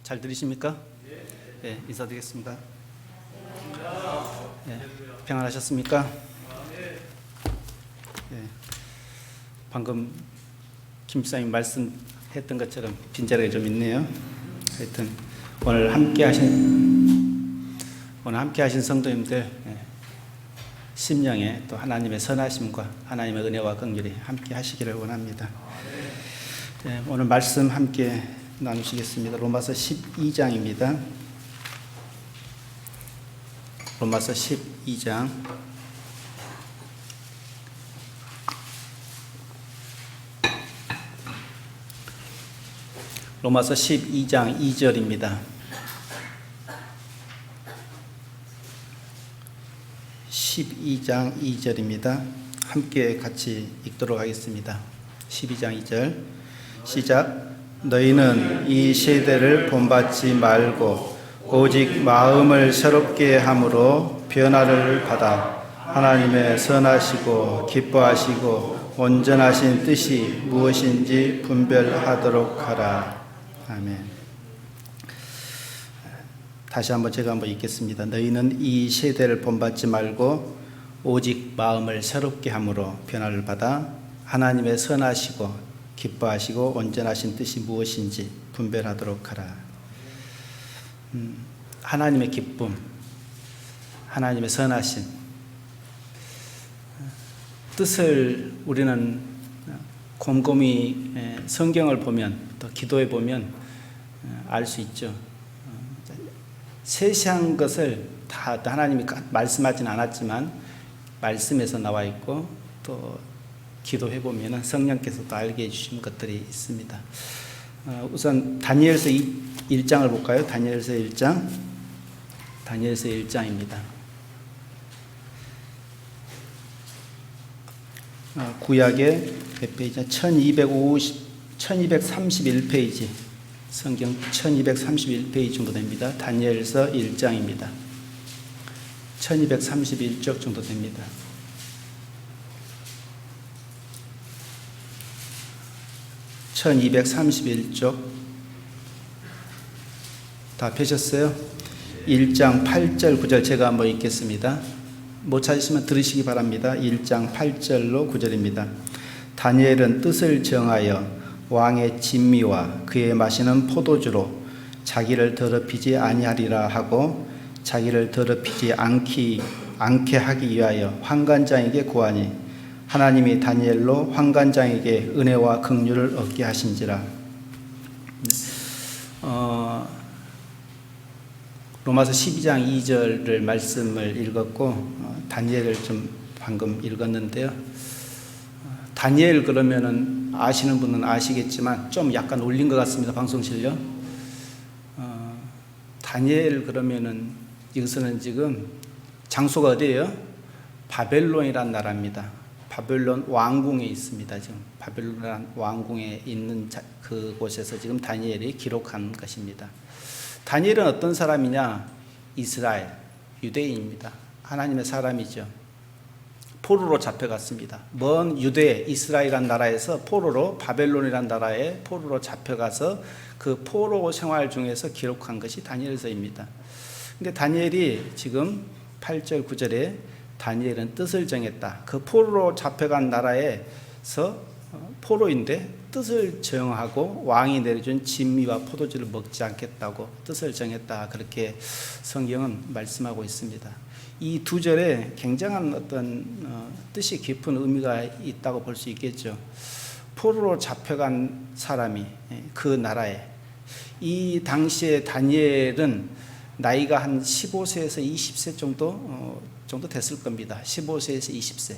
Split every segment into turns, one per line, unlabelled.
잘 들리십니까? 네, 인사드리겠습니다. 네, 평안하셨습니까? 네, 방금 김 목사님 말씀했던 것처럼 빈자리가 좀 있네요. 하여튼 오늘 함께 하신 성도님들 심령에 또 하나님의 선하심과 하나님의 은혜와 긍휼이 함께 하시기를 원합니다. 네, 오늘 말씀 함께 나누시겠습니다. 로마서 12장입니다. 로마서 12장 로마서 12장 2절입니다. 12장 2절입니다. 함께 같이 읽도록 하겠습니다. 12장 2절 시작. 너희는 이 세대를 본받지 말고 오직 마음을 새롭게 함으로 변화를 받아 하나님의 선하시고 기뻐하시고 온전하신 뜻이 무엇인지 분별하도록 하라. 아멘. 다시 한번 제가 한번 읽겠습니다. 너희는 이 세대를 본받지 말고 오직 마음을 새롭게 함으로 변화를 받아 하나님의 선하시고 기뻐하시고 온전하신 뜻이 무엇인지 분별하도록 하라. 하나님의 기쁨, 하나님의 선하심, 뜻을 우리는 곰곰이 성경을 보면 또 기도해 보면 알 수 있죠. 세세한 것을 다 하나님이 말씀하지는 않았지만 말씀에서 나와 있고 또 기도해 보면 성령께서도 알게 해주신 것들이 있습니다. 우선 다니엘서 1장을 볼까요? 다니엘서 1장. 다니엘서 1장입니다. 구약의 몇 페이지? 1231페이지. 성경 1231페이지 정도 됩니다. 다니엘서 1장입니다. 1231쪽 정도 됩니다. 1231쪽 다 펴셨어요? 1장 8절 9절 제가 한번 읽겠습니다. 못 찾으시면 들으시기 바랍니다. 1장 8절로 9절입니다. 다니엘은 뜻을 정하여 왕의 진미와 그의 마시는 포도주로 자기를 더럽히지 아니하리라 하고 자기를 더럽히지 않게 하기 위하여 환관장에게 구하니 하나님이 다니엘로 환관장에게 은혜와 긍휼을 얻게 하신지라. 로마서 12장 2절을 말씀을 읽었고 다니엘을 좀 방금 읽었는데요. 다니엘 그러면은 아시는 분은 아시겠지만 좀 약간 올린 것 같습니다. 방송실요. 다니엘 그러면은 이것은 지금 장소가 어디예요? 바벨론이란 나라입니다. 바벨론 왕궁에 있습니다. 지금 바벨론 왕궁에 있는 그곳에서 지금 다니엘이 기록한 것입니다. 다니엘은 어떤 사람이냐? 이스라엘, 유대인입니다. 하나님의 사람이죠. 포로로 잡혀갔습니다. 먼 유대, 이스라엘이란 나라에서 포로로 바벨론이란 나라에 포로로 잡혀가서 그 포로 생활 중에서 기록한 것이 다니엘서입니다. 근데 다니엘이 지금 8절, 9절에 다니엘은 뜻을 정했다. 그 포로로 잡혀간 나라에서 포로인데 뜻을 정하고 왕이 내려준 진미와 포도주를 먹지 않겠다고 뜻을 정했다. 그렇게 성경은 말씀하고 있습니다. 이 두 절에 굉장한 어떤 뜻이 깊은 의미가 있다고 볼 수 있겠죠. 포로로 잡혀간 사람이 그 나라에 이 당시에 다니엘은 나이가 한 15세에서 20세 정도 됐을 겁니다. 15세에서 20세.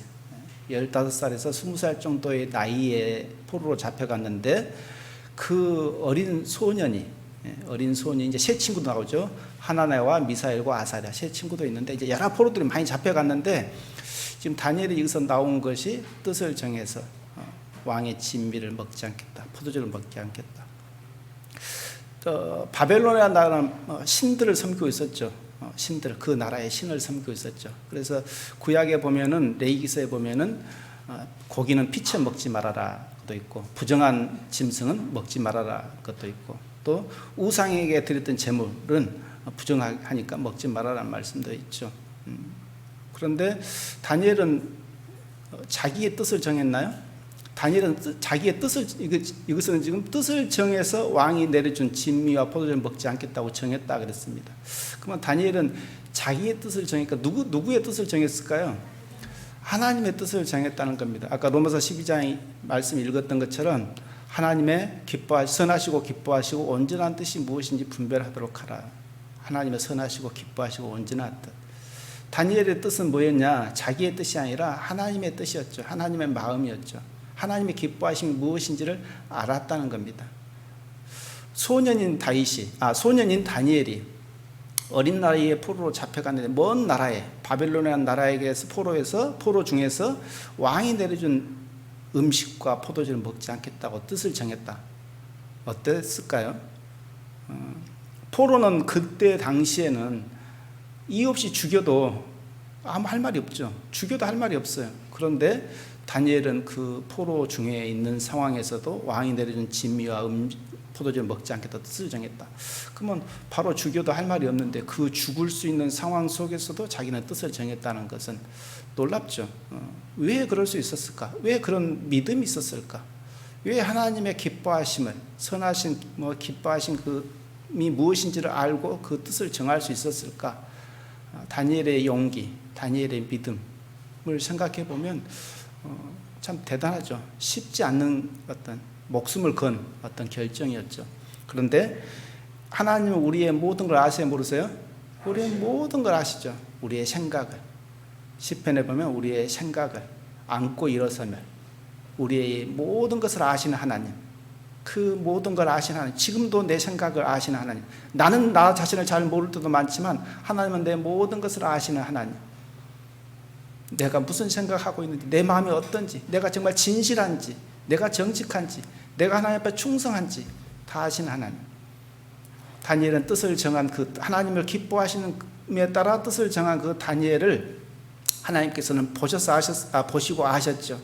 15살에서 20살 정도의 나이에 포로로 잡혀갔는데 그 어린 소년이 이제 세 친구도 나오죠. 하나나와 미사엘과 아사랴 세 친구도 있는데 이제 여러 포로들이 많이 잡혀갔는데 지금 다니엘이 여기서 나온 것이 뜻을 정해서 왕의 진미를 먹지 않겠다. 포도주를 먹지 않겠다. 바벨론이라는 나라는 신들을 섬기고 있었죠. 신들, 그 나라의 신을 섬기고 있었죠. 그래서 구약에 보면은 레위기서에 보면은 고기는 피채 먹지 말아라 것도 있고 부정한 짐승은 먹지 말아라 것도 있고 또 우상에게 드렸던 제물은 부정하니까 먹지 말아라는 말씀도 있죠. 그런데 다니엘은 자기의 뜻을 정했나요? 다니엘은 자기의 뜻을, 이것은 지금 뜻을 정해서 왕이 내려준 진미와 포도주를 먹지 않겠다고 정했다 그랬습니다. 그러면 다니엘은 자기의 뜻을 정했까 누구의 뜻을 정했을까요? 하나님의 뜻을 정했다는 겁니다. 아까 로마서 12장 말씀 읽었던 것처럼 하나님의 선하시고 기뻐하시고 온전한 뜻이 무엇인지 분별하도록 하라. 하나님의 선하시고 기뻐하시고 온전한 뜻. 다니엘의 뜻은 뭐였냐? 자기의 뜻이 아니라 하나님의 뜻이었죠. 하나님의 마음이었죠. 하나님의 기뻐하심이 무엇인지를 알았다는 겁니다. 소년인 다니엘이 어린 나이에 포로로 잡혀갔는데 먼 나라에 바벨론이라는 나라에게서 포로 중에서 왕이 내려준 음식과 포도주를 먹지 않겠다고 뜻을 정했다. 어땠을까요? 포로는 그때 당시에는 이유 없이 죽여도 아무 할 말이 없죠. 죽여도 할 말이 없어요. 그런데 다니엘은 그 포로 중에 있는 상황에서도 왕이 내려준 진미와 포도주를 먹지 않겠다 뜻을 정했다. 그러면 바로 죽여도 할 말이 없는데 그 죽을 수 있는 상황 속에서도 자기는 뜻을 정했다는 것은 놀랍죠. 왜 그럴 수 있었을까? 왜 그런 믿음이 있었을까? 왜 하나님의 기뻐하심을, 선하신 기뻐하신 그이 무엇인지를 알고 그 뜻을 정할 수 있었을까? 다니엘의 용기, 다니엘의 믿음을 생각해 보면 참 대단하죠. 쉽지 않는 어떤 목숨을 건 어떤 결정이었죠. 그런데 하나님은 우리의 모든 걸 아세요? 모르세요? 우리의 모든 걸 아시죠. 우리의 생각을, 시편에 보면 우리의 생각을 안고 일어서면 우리의 모든 것을 아시는 하나님, 그 모든 걸 아시는 하나님, 지금도 내 생각을 아시는 하나님. 나는 나 자신을 잘 모를 때도 많지만 하나님은 내 모든 것을 아시는 하나님. 내가 무슨 생각하고 있는지, 내 마음이 어떤지, 내가 정말 진실한지, 내가 정직한지, 내가 하나님 앞에 충성한지 다 아시는 하나님. 다니엘은 뜻을 정한 그 하나님을 기뻐하시는 에 따라 뜻을 정한 그 다니엘을 하나님께서는 보시고 아셨죠.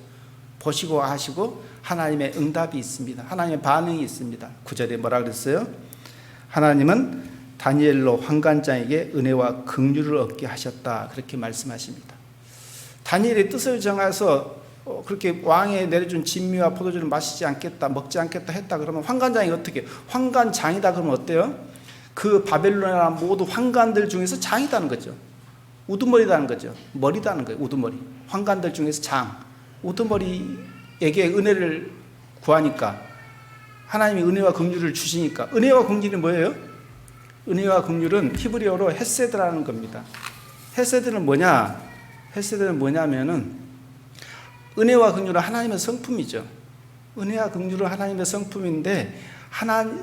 보시고 아시고 하나님의 응답이 있습니다. 하나님의 반응이 있습니다. 9절에 뭐라 그랬어요? 하나님은 다니엘로 환관장에게 은혜와 긍휼을 얻게 하셨다. 그렇게 말씀하십니다. 다니엘의 뜻을 정해서 그렇게 왕에 내려준 진미와 포도주를 마시지 않겠다, 먹지 않겠다 했다 그러면 환관장이 어떻게? 환관장이다 그러면 어때요? 그 바벨론이나 모두 환관들 중에서 장이다는 거죠. 우두머리다는 거죠. 머리다는 거예요. 우두머리. 환관들 중에서 장. 우두머리에게 은혜를 구하니까 하나님이 은혜와 긍휼을 주시니까. 은혜와 긍휼이 뭐예요? 은혜와 긍휼은 히브리어로 헤세드라는 겁니다. 헤세드는 뭐냐? 헤세드는 뭐냐면은 은혜와 긍휼은 하나님의 성품이죠. 은혜와 긍휼은 하나님의 성품인데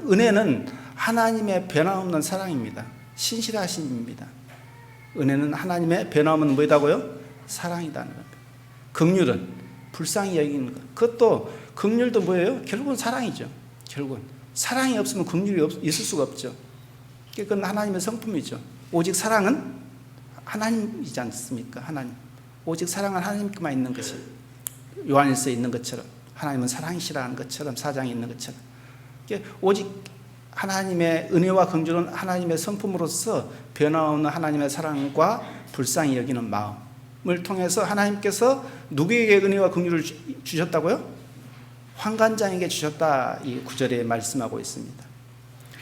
은혜는 하나님의 변함없는 사랑입니다. 신실하심입니다. 은혜는 하나님의 변함없는 뭐이다고요? 사랑이다는 겁니다. 긍휼은 불쌍히 여기는 것. 그것도 긍휼도 뭐예요? 결국은 사랑이죠. 결국은 사랑이 없으면 긍휼이 있을 수가 없죠. 그건 하나님의 성품이죠. 오직 사랑은 하나님이지 않습니까? 하나님. 오직 사랑은 하나님께만 있는 것이 요한일서에 있는 것처럼 하나님은 사랑이시라는 것처럼 사장에 있는 것처럼 오직 하나님의 은혜와 긍휼은 하나님의 성품으로서 변함없는 하나님의 사랑과 불쌍히 여기는 마음을 통해서 하나님께서 누구에게 은혜와 긍휼을 주셨다고요? 환관장에게 주셨다. 이 9절에 말씀하고 있습니다.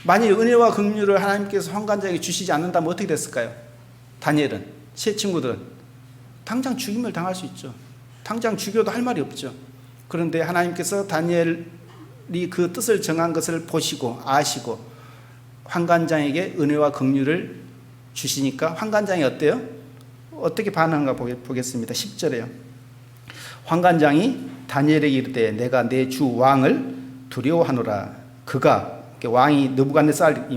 만일 은혜와 긍휼을 하나님께서 환관장에게 주시지 않는다면 어떻게 됐을까요? 다니엘은, 세 친구들은 당장 죽임을 당할 수 있죠. 당장 죽여도 할 말이 없죠. 그런데 하나님께서 다니엘이 그 뜻을 정한 것을 보시고 아시고 환관장에게 은혜와 긍휼을 주시니까 환관장이 어때요? 어떻게 반응한가 보겠습니다. 10절에요. 환관장이 다니엘에게 이르되 내가 내 주 왕을 두려워하노라. 그가 왕이 느부갓네살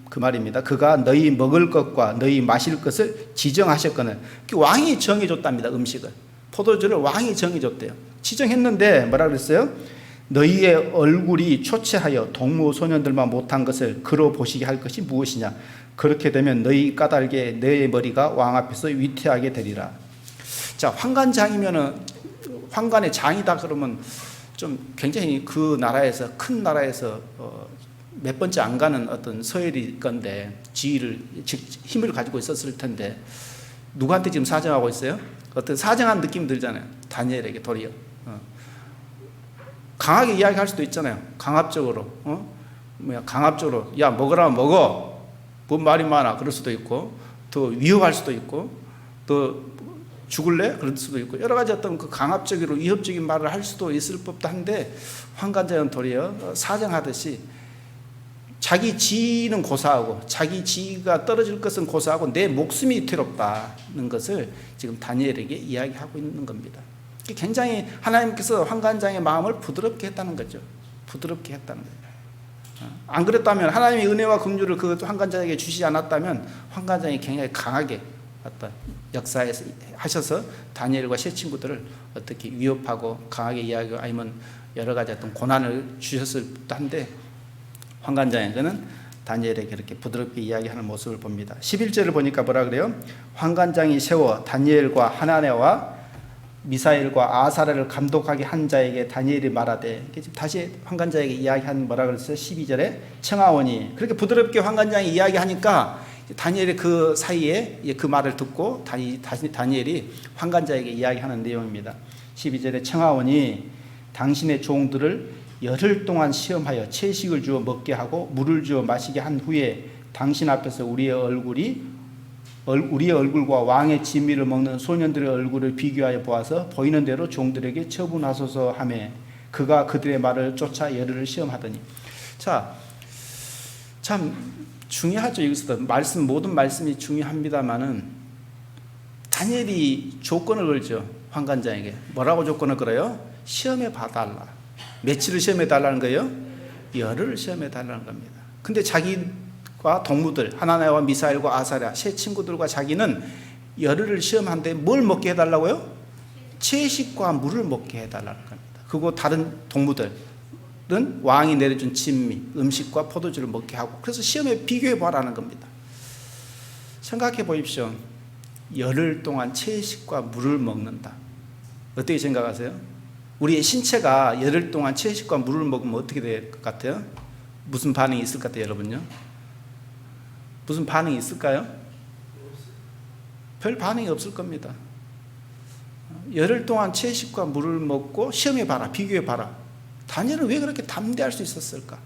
그 말입니다. 그가 너희 먹을 것과 너희 마실 것을 지정하셨거늘. 왕이 정해줬답니다. 음식을. 포도주를 왕이 정해줬대요. 지정했는데 뭐라 그랬어요? 너희의 얼굴이 초췌하여 동무 소년들만 못한 것을 그로 보시게 할 것이 무엇이냐? 그렇게 되면 너희 까닭에 너의 머리가 왕 앞에서 위태하게 되리라. 자, 환관장이면은 환관의 장이다 그러면 좀 굉장히 그 나라에서 큰 나라에서 몇 번째 안 가는 어떤 서열일 건데 지위를 즉 힘을 가지고 있었을 텐데 누구한테 지금 사정하고 있어요? 어떤 사정한 느낌 들잖아요. 다니엘에게 도리어 강하게 이야기할 수도 있잖아요. 강압적으로 강압적으로 야 먹으라면 먹어. 뭔 말이 많아 그럴 수도 있고 더 위협할 수도 있고 또 죽을래? 그럴 수도 있고 여러 가지 어떤 그 강압적으로 위협적인 말을 할 수도 있을 법도 한데 환관자는 도리어 사정하듯이 자기 지위는 고사하고 자기 지위가 떨어질 것은 고사하고 내 목숨이 위태롭다는 것을 지금 다니엘에게 이야기하고 있는 겁니다. 굉장히 하나님께서 환관장의 마음을 부드럽게 했다는 거죠. 부드럽게 했다는 거예요. 안 그랬다면 하나님의 은혜와 긍휼을 그 환관장에게 주시지 않았다면 환관장이 굉장히 강하게 어떤 역사에서 하셔서 다니엘과 세 친구들을 어떻게 위협하고 강하게 이야기하고 아니면 여러 가지 어떤 고난을 주셨을 듯 한데 환관장에게는 다니엘에게 이렇게 부드럽게 이야기하는 모습을 봅니다. 11절을 보니까 뭐라 그래요? 환관장이 세워 다니엘과 하나네와 미사엘과 아사랴를 감독하게 한 자에게 다니엘이 말하되 다시 환관장에게 이야기한 뭐라 그랬어요? 12절에 청하오니 그렇게 부드럽게 환관장이 이야기하니까 다니엘이 그 사이에 그 말을 듣고 다시 다니엘이 환관장에게 이야기하는 내용입니다. 12절에 청하오니 당신의 종들을 열흘 동안 시험하여 채식을 주어 먹게 하고 물을 주어 마시게 한 후에 당신 앞에서 우리의 얼굴과 왕의 진미를 먹는 소년들의 얼굴을 비교하여 보아서 보이는 대로 종들에게 처분하소서 하매 그가 그들의 말을 쫓아 열흘을 시험하더니. 자, 참 중요하죠. 여기서도 모든 말씀이 중요합니다만은 다니엘이 조건을 걸죠. 환관장에게 뭐라고 조건을 걸어요? 시험해 봐달라. 며칠을 시험해 달라는 거예요? 열흘을 시험해 달라는 겁니다. 근데 자기와 동무들 하나나와 미사엘과 아사랴 세 친구들과 자기는 열흘을 시험한데 뭘 먹게 해달라고요? 채식과 물을 먹게 해달라는 겁니다. 그리고 다른 동무들은 왕이 내려준 진미 음식과 포도주를 먹게 하고 그래서 시험에 비교해 보라는 겁니다. 생각해 보십시오. 열흘 동안 채식과 물을 먹는다. 어떻게 생각하세요? 우리의 신체가 열흘 동안 채식과 물을 먹으면 어떻게 될 것 같아요? 무슨 반응이 있을 것 같아요, 여러분요? 무슨 반응이 있을까요? 별 반응이 없을 겁니다. 열흘 동안 채식과 물을 먹고 시험해봐라, 비교해봐라. 다니엘은 왜 그렇게 담대할 수 있었을까?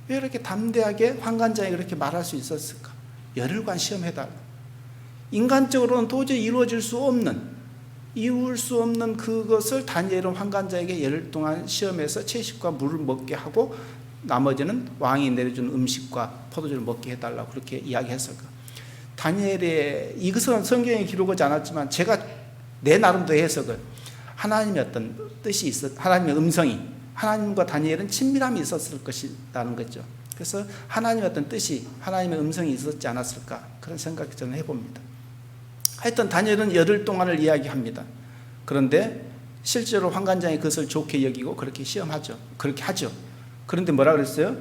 왜 그렇게 담대하게 환관장에 그렇게 말할 수 있었을까? 열흘간 시험해달라. 인간적으로는 도저히 이루어질 수 없는 이룰 수 없는 그것을 다니엘은 환관자에게 열흘 동안 시험해서 채식과 물을 먹게 하고 나머지는 왕이 내려준 음식과 포도주를 먹게 해달라고 그렇게 이야기했을까. 다니엘의 이것은 성경에 기록하지 않았지만 제가 내 나름대로 해석은 하나님의 어떤 뜻이 하나님의 음성이 하나님과 다니엘은 친밀함이 있었을 것이라는 거죠. 그래서 하나님의 어떤 뜻이 하나님의 음성이 있었지 않았을까 그런 생각을 저는 해봅니다. 하여튼 다니엘은 열흘 동안을 이야기합니다. 그런데 실제로 환관장이 그것을 좋게 여기고 그렇게 시험하죠. 그렇게 하죠. 그런데 뭐라 그랬어요?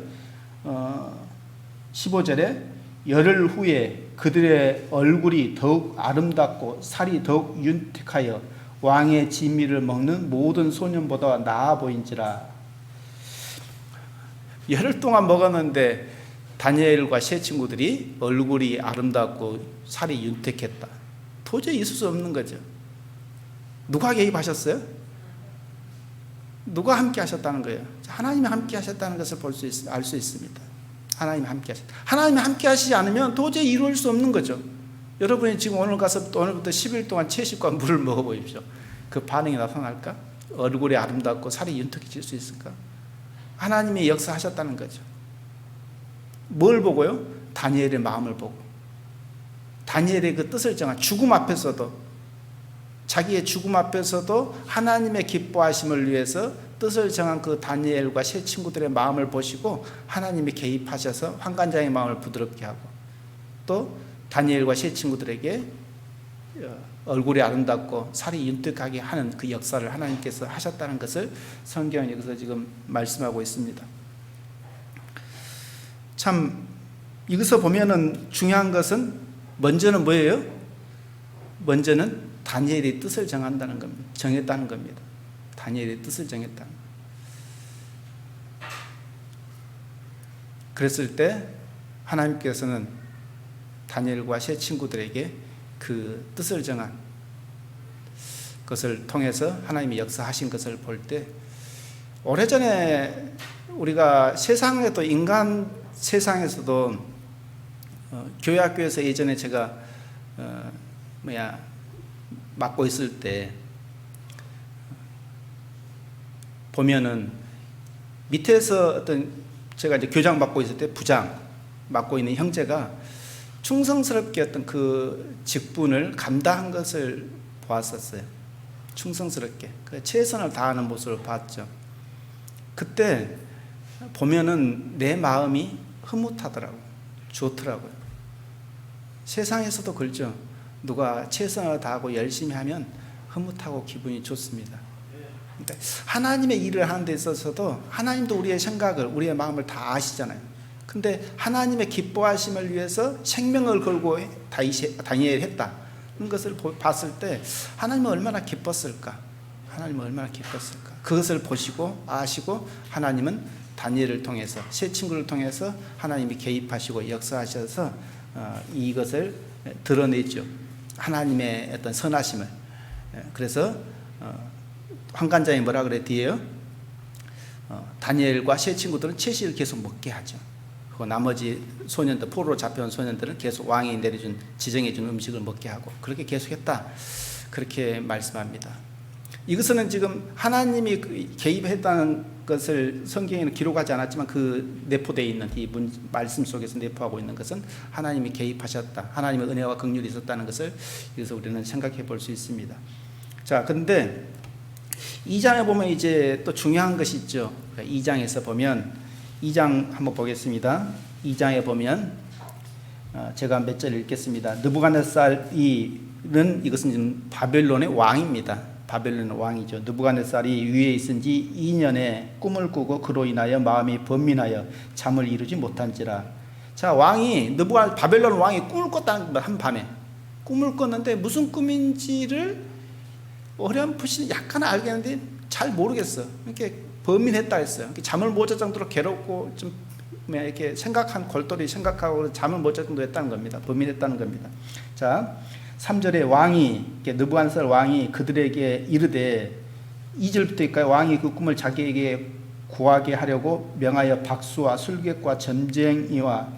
15절에 열흘 후에 그들의 얼굴이 더욱 아름답고 살이 더욱 윤택하여 왕의 진미를 먹는 모든 소년보다 나아 보인지라. 열흘 동안 먹었는데 다니엘과 세 친구들이 얼굴이 아름답고 살이 윤택했다. 도저히 있을 수 없는 거죠. 누가 개입하셨어요? 누가 함께 하셨다는 거예요? 하나님이 함께 하셨다는 것을 알 수 있습니다. 하나님이 함께 하셨다. 하나님이 함께 하시지 않으면 도저히 이룰 수 없는 거죠. 여러분이 지금 오늘부터 10일 동안 채식과 물을 먹어보십시오. 그 반응이 나타날까? 얼굴이 아름답고 살이 윤택해질 수 있을까? 하나님이 역사하셨다는 거죠. 뭘 보고요? 다니엘의 마음을 보고 다니엘의 그 뜻을 정한 죽음 앞에서도 자기의 죽음 앞에서도 하나님의 기뻐하심을 위해서 뜻을 정한 그 다니엘과 세 친구들의 마음을 보시고 하나님이 개입하셔서 환관장의 마음을 부드럽게 하고 또 다니엘과 세 친구들에게 얼굴이 아름답고 살이 윤택하게 하는 그 역사를 하나님께서 하셨다는 것을 성경은 여기서 지금 말씀하고 있습니다. 참 여기서 보면은 중요한 것은 먼저는 뭐예요? 먼저는 다니엘의 뜻을 정한다는 겁니다. 정했다는 겁니다. 다니엘의 뜻을 정했다는 겁니다. 그랬을 때 하나님께서는 다니엘과 세 친구들에게 그 뜻을 정한 것을 통해서 하나님이 역사하신 것을 볼 때, 오래전에 우리가 세상에도, 인간 세상에서도 교회 학교에서 예전에 제가 맡고 있을 때 보면은 밑에서 어떤, 제가 이제 교장 맡고 있을 때 부장 맡고 있는 형제가 충성스럽게 어떤 그 직분을 감당한 것을 보았었어요. 충성스럽게 그 최선을 다하는 모습을 봤죠. 그때 보면은 내 마음이 흐뭇하더라고요. 좋더라고요. 세상에서도 그렇죠. 누가 최선을 다하고 열심히 하면 흐뭇하고 기분이 좋습니다. 그러니까 하나님의 일을 하는 데 있어서도 하나님도 우리의 생각을, 우리의 마음을 다 아시잖아요. 근데 하나님의 기뻐하심을 위해서 생명을 걸고 다니엘이 했다, 그런 것을 봤을 때 하나님은 얼마나 기뻤을까? 하나님은 얼마나 기뻤을까? 그것을 보시고 아시고 하나님은 다니엘을 통해서, 세 친구를 통해서 하나님이 개입하시고 역사하셔서 이것을 드러내죠. 하나님의 어떤 선하심을. 그래서 환관장이 뭐라 그래 뒤에요? 다니엘과 세 친구들은 채식을 계속 먹게 하죠. 그리고 나머지 소년들, 포로로 잡혀온 소년들은 계속 왕이 내려준, 지정해준 음식을 먹게 하고, 그렇게 계속했다, 그렇게 말씀합니다. 이것은 지금 하나님이 개입했다는 것을 성경에는 기록하지 않았지만 그 내포되어 있는 이 말씀 속에서 내포하고 있는 것은 하나님이 개입하셨다, 하나님의 은혜와 긍휼이 있었다는 것을 여기서 우리는 생각해 볼 수 있습니다. 자, 근데 2장에 보면 이제 또 중요한 것이 있죠. 2장에서 보면, 2장 한번 보겠습니다. 2장에 보면 제가 몇 절 읽겠습니다. 느부갓네살은, 이것은 지금 바벨론의 왕입니다. 바벨론의 왕이죠. 느부갓네살이 위에 있은 지 2년에 꿈을 꾸고 그로 인하여 마음이 번민하여 잠을 이루지 못한지라. 자, 왕이, 바벨론 왕이 꿈을 꿨다는 겁니다. 한밤에 꿈을 꿨는데 무슨 꿈인지를 어렴풋이 약간 알겠는데 잘 모르겠어. 이렇게 번민했다 했어요. 잠을 못 잘 정도로 괴롭고 좀 이렇게 골똘히 생각하고 잠을 못 잘 정도 했다는 겁니다. 번민했다는 겁니다. 자, 3절에 왕이, 느부갓네살 왕이 그들에게 이르되, 2절부터일까요? 왕이 그 꿈을 자기에게 구하게 하려고 명하여 박수와 술객과 점쟁이와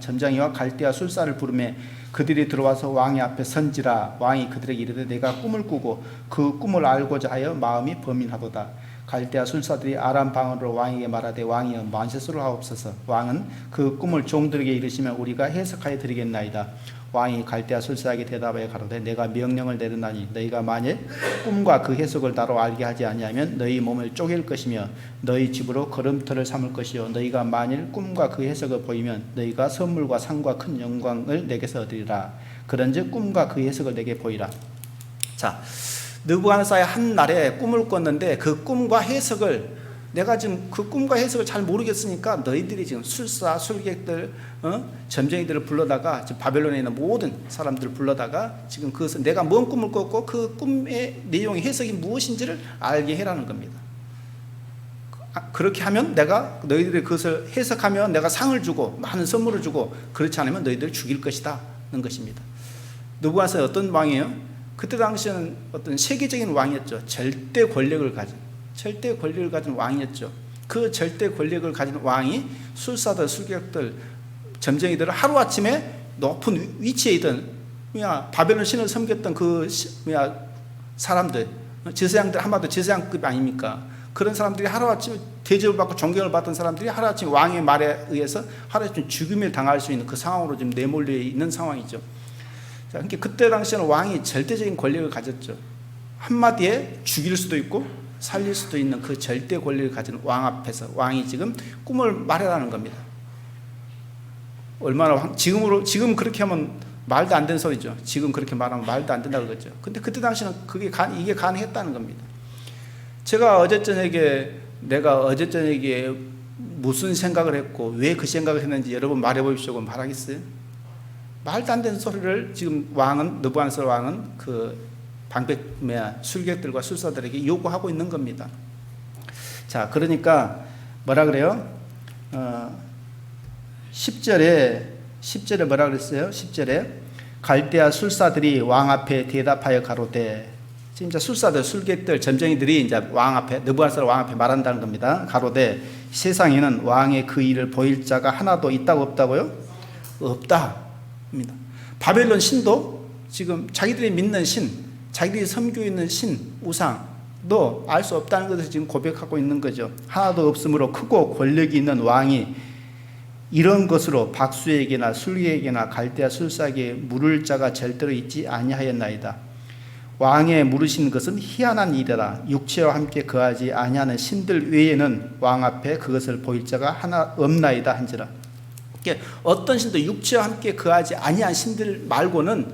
갈대아 술사를 부르매 그들이 들어와서 왕의 앞에 선지라. 왕이 그들에게 이르되, 내가 꿈을 꾸고 그 꿈을 알고자 하여 마음이 번민하도다. 갈대아 술사들이 아람 방언으로 왕에게 말하되, 왕이여 만세수를 하옵소서. 왕은 그 꿈을 종들에게 이르시면 우리가 해석하여 드리겠나이다. 왕이 갈대아 술사에게 대답하여 가로되, 내가 명령을 내리나니 너희가 만일 꿈과 그 해석을 다로 알게 하지 아니하면 너희 몸을 쪼갤 것이며 너희 집으로 걸음터를 삼을 것이요, 너희가 만일 꿈과 그 해석을 보이면 너희가 선물과 상과 큰 영광을 내게서 얻으리라. 그런즉 꿈과 그 해석을 내게 보이라. 자, 느부갓네살이 한 날에 꿈을 꿨는데 그 꿈과 해석을, 내가 지금 그 꿈과 해석을 잘 모르겠으니까 너희들이 지금 술사, 술객들, 점쟁이들을 불러다가, 지금 바벨론에 있는 모든 사람들을 불러다가 지금 그것을, 내가 뭔 꿈을 꿨고 그 꿈의 내용의 해석이 무엇인지를 알게 해라는 겁니다. 그렇게 하면 내가, 너희들이 그것을 해석하면 내가 상을 주고 많은 선물을 주고, 그렇지 않으면 너희들을 죽일 것이다 는 것입니다. 느부갓네살이 어떤 왕이에요? 그때 당시에는 어떤 세계적인 왕이었죠. 절대 권력을 가진 왕이었죠. 그 절대 권력을 가진 왕이 술사들, 술객들, 점쟁이들을 하루아침에 높은 위치에 있던 바벨론 신을 섬겼던 그 사람들, 제사장들, 한마디로 제사장급 아닙니까? 그런 사람들이 하루아침에 대접을 받고 존경을 받던 사람들이 하루아침에 왕의 말에 의해서 하루아침에 죽임을 당할 수 있는 그 상황으로 지금 내몰려 있는 상황이죠. 자, 그러니까 그때 당시에는 왕이 절대적인 권력을 가졌죠. 한마디에 죽일 수도 있고 살릴 수도 있는 그 절대 권력을 가진 왕 앞에서 왕이 지금 꿈을 말하라는 겁니다. 얼마나 지금 그렇게 하면 말도 안 되는 소리죠. 지금 그렇게 말하면 말도 안 된다고 그러죠. 근데 그때 당시에는 이게 가능했다는 겁니다. 내가 어제 저녁에 무슨 생각을 했고 왜 그 생각을 했는지 여러분 말해 보십시오. 말하겠어요? 말도 안 되는 소리를 지금 느부갓네살 왕은 그 술객들과 술사들에게 요구하고 있는 겁니다. 자, 그러니까 뭐라 그래요? 10절에 뭐라 그랬어요? 10절에 갈대아 술사들이 왕 앞에 대답하여 가로되, 지금 이제 술사들, 술객들, 점쟁이들이 이제 왕 앞에, 느부갓네살 왕 앞에 말한다는 겁니다. 가로되 세상에는 왕의 그 일을 보일 자가 하나도 있다고 없다고요? 없다. 입니다. 바벨론 신도 지금 자기들이 믿는 신, 자기들이 섬기고 있는 신, 우상도 알 수 없다는 것을 지금 고백하고 있는 거죠. 하나도 없으므로 크고 권력이 있는 왕이 이런 것으로 박수에게나 술객에게나 갈대아 술사에게 물을 자가 절대로 있지 아니하였나이다. 왕의 물으신 것은 희한한 일이라. 육체와 함께 거하지 아니하는 신들 외에는 왕 앞에 그것을 보일 자가 하나 없나이다 한지라. 어떤 신도, 육체와 함께 거하지 아니한 신들 말고는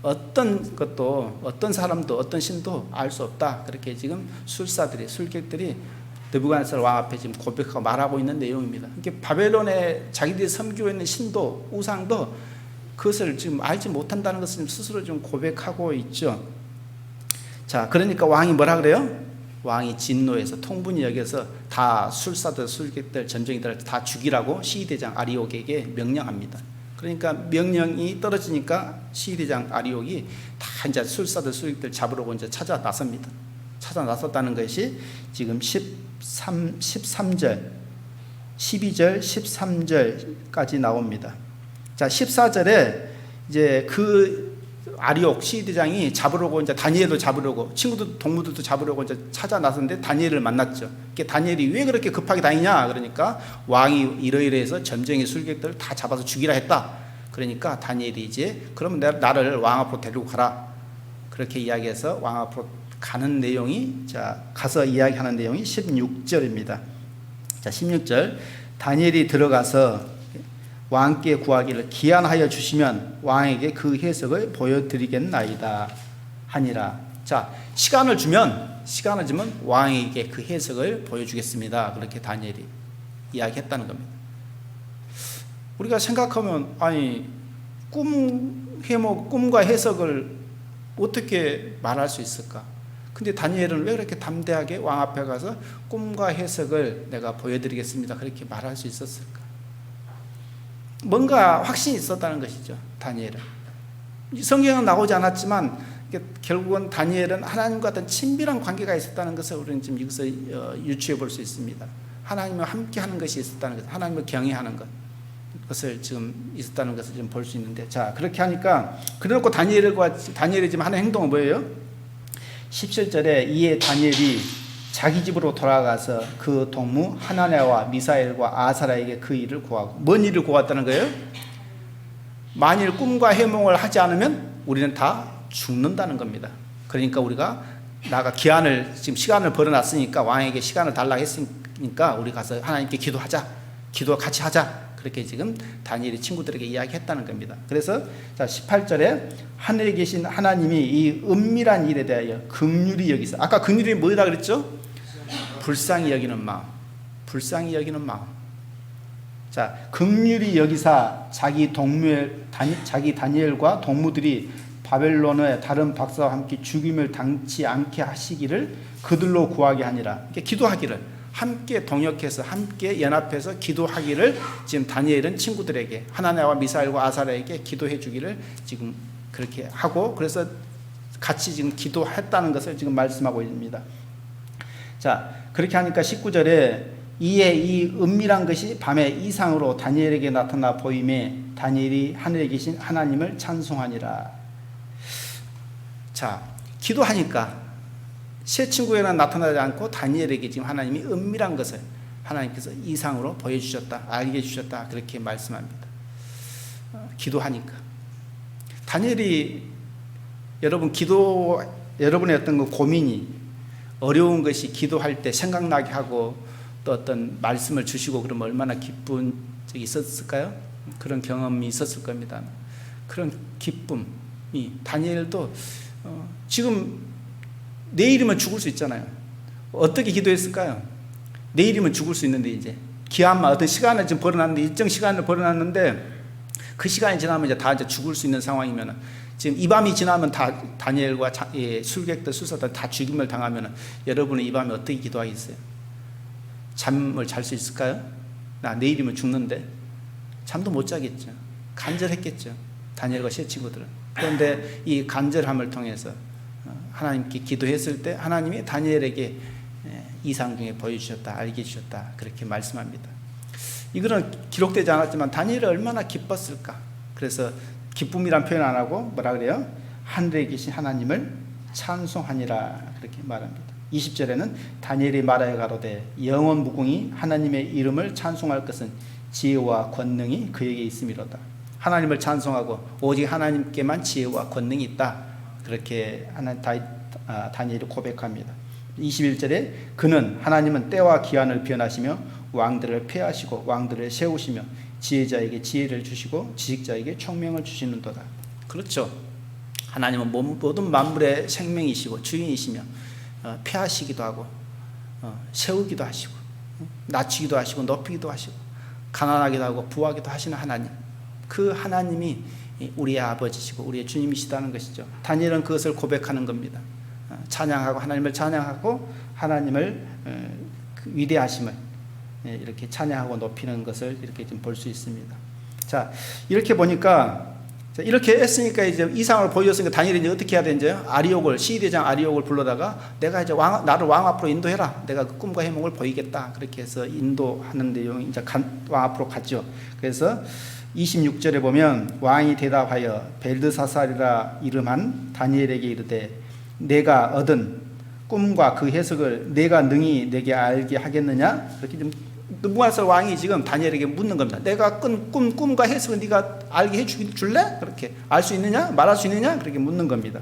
어떤 것도, 어떤 사람도, 어떤 신도 알 수 없다. 그렇게 지금 술사들이, 술객들이 느부갓네살 왕 앞에 지금 고백하고 말하고 있는 내용입니다. 이게 바벨론에 자기들이 섬기고 있는 신도, 우상도 그것을 지금 알지 못한다는 것을 스스로 좀 고백하고 있죠. 자, 그러니까 왕이 뭐라 그래요? 왕이 진노해서 통분히 여겨서 다 술사들, 술객들, 점쟁이들 다 죽이라고 시위대장 아리옥에게 명령합니다. 그러니까 명령이 떨어지니까 시위대장 아리옥이 다 이제 술사들, 술객들 잡으려고 이제 찾아 나섭니다. 찾아 나섰다는 것이 지금 13절, 12절, 13절까지 나옵니다. 자, 14절에 이제 그 아리옥 시위대장이 잡으려고, 이제 다니엘도 잡으려고, 친구들, 동무들도 잡으려고 이제 찾아 나섰는데 다니엘을 만났죠. 다니엘이 왜 그렇게 급하게 다니냐? 그러니까 왕이 이러이러해서 점쟁이 술객들을 다 잡아서 죽이라 했다. 그러니까 다니엘이 이제 그러면 나를 왕 앞으로 데리고 가라. 그렇게 이야기해서 왕 앞으로 가는 내용이, 자, 가서 이야기하는 내용이 16절입니다. 자, 16절. 다니엘이 들어가서 왕께 구하기를 기한하여 주시면 왕에게 그 해석을 보여드리겠나이다 하니라. 자, 시간을 주면 왕에게 그 해석을 보여주겠습니다. 그렇게 다니엘이 이야기했다는 겁니다. 우리가 생각하면, 아니, 꿈과 해석을 어떻게 말할 수 있을까? 근데 다니엘은 왜 그렇게 담대하게 왕 앞에 가서 꿈과 해석을 내가 보여드리겠습니다, 그렇게 말할 수 있었을까? 뭔가 확신이 있었다는 것이죠. 다니엘은. 성경은 나오지 않았지만 결국은 다니엘은 하나님과 어떤 친밀한 관계가 있었다는 것을 우리는 지금 여기서 유추해 볼 수 있습니다. 하나님과 함께 하는 것이 있었다는 것, 하나님을 경외하는 것을 지금 있었다는 것을 지금 볼 수 있는데, 자, 그렇게 하니까 그래놓고 다니엘이 지금 하는 행동은 뭐예요? 17절에 이에 다니엘이 자기 집으로 돌아가서 그 동무 하나냐와 미사엘과 아사라에게 그 일을 고하고, 뭔 일을 고했다는 거예요? 만일 꿈과 해몽을 하지 않으면 우리는 다 죽는다는 겁니다. 그러니까 우리가 나가 기한을, 지금 시간을 벌어놨으니까, 왕에게 시간을 달라고 했으니까 우리 가서 하나님께 기도하자, 기도 같이 하자, 그렇게 지금 다니엘이 친구들에게 이야기했다는 겁니다. 그래서 자, 18절에 하늘에 계신 하나님이 이 은밀한 일에 대하여 긍휼히 여기사, 아까 긍휼이 뭐다 그랬죠? 불쌍히 여기는 마음, 불쌍히 여기는 마음. 자, 긍휼히 여기사 자기 다니엘과 동무들이 바벨론의 다른 박사와 함께 죽임을 당치 않게 하시기를 그들로 구하게 하니라. 기도하기를, 함께 동역해서, 함께 연합해서 기도하기를 지금 다니엘은 친구들에게, 하나냐와 미사엘과 아사라에게 기도해 주기를 지금 그렇게 하고, 그래서 같이 지금 기도했다는 것을 지금 말씀하고 있습니다. 자, 그렇게 하니까 19절에 이에 이 은밀한 것이 밤에 이상으로 다니엘에게 나타나 보임에 다니엘이 하늘에 계신 하나님을 찬송하니라. 자, 기도하니까 세 친구에는 나타나지 않고 다니엘에게 지금 하나님이 은밀한 것을 하나님께서 이상으로 보여주셨다, 알게 해주셨다, 그렇게 말씀합니다. 기도하니까. 다니엘이, 여러분의 어떤 그 고민이, 어려운 것이 기도할 때 생각나게 하고 또 어떤 말씀을 주시고 그러면 얼마나 기쁜 적이 있었을까요? 그런 경험이 있었을 겁니다. 그런 기쁨이, 다니엘도 지금 내일이면 죽을 수 있잖아요. 어떻게 기도했을까요? 내일이면 죽을 수 있는데, 이제 기한만 어떤 시간을 지금 벌어놨는데, 일정 시간을 벌어놨는데 그 시간이 지나면 이제 다 이제 죽을 수 있는 상황이면은, 지금 이 밤이 지나면 다 다니엘과 술객들, 술사들 다 죽임을 당하면은 여러분은 이 밤에 어떻게 기도하겠어요? 잠을 잘 수 있을까요? 나 내일이면 죽는데 잠도 못 자겠죠. 간절했겠죠. 다니엘과 세 친구들은. 그런데 이 간절함을 통해서 하나님께 기도했을 때 하나님이 다니엘에게 이상 중에 보여주셨다, 알게 해주셨다, 그렇게 말씀합니다. 이거는 기록되지 않았지만 다니엘이 얼마나 기뻤을까. 그래서 기쁨이란 표현 안 하고 뭐라 그래요? 하늘에 계신 하나님을 찬송하니라, 그렇게 말합니다. 20절에는 다니엘이 말하여 가로되 영원 무궁히 하나님의 이름을 찬송할 것은 지혜와 권능이 그에게 있음이로다. 하나님을 찬송하고 오직 하나님께만 지혜와 권능이 있다, 그렇게 다니엘이 고백합니다. 21절에 그는 하나님은 때와 기한을 변하시며 왕들을 폐하시고 왕들을 세우시며 지혜자에게 지혜를 주시고 지식자에게 총명을 주시는도다. 그렇죠. 하나님은 모든 만물의 생명이시고 주인이시며 폐하시기도 하고 세우기도 하시고 낮추기도 하시고 높이기도 하시고 가난하기도 하고 부하기도 하시는 하나님, 그 하나님이 우리의 아버지시고 우리의 주님이시다는 것이죠. 다니엘은 그것을 고백하는 겁니다. 찬양하고 하나님을 찬양하고 하나님을 그 위대하심을 이렇게 찬양하고 높이는 것을 이렇게 좀 볼 수 있습니다. 자, 이렇게 보니까 이렇게 했으니까 이제 이상을 보여줬으니까 다니엘이 이제 어떻게 해야 되는지 아리옥을, 시대장 아리옥을 불러다가 내가 이제 나를 왕 앞으로 인도해라. 내가 그 꿈과 해몽을 보이겠다. 그렇게 해서 인도하는 내용이 이제 왕 앞으로 갔죠. 그래서 26절에 보면 왕이 대답하여 벨드사살이라 이름한 다니엘에게 이르되 내가 얻은 꿈과 그 해석을 내가 능히 내게 알게 하겠느냐? 그렇게 좀 느부갓네살 왕이 지금 다니엘에게 묻는 겁니다. 내가 꾼 꿈과 해석을 네가 알게 해줄래? 그렇게 알 수 있느냐? 말할 수 있느냐? 그렇게 묻는 겁니다.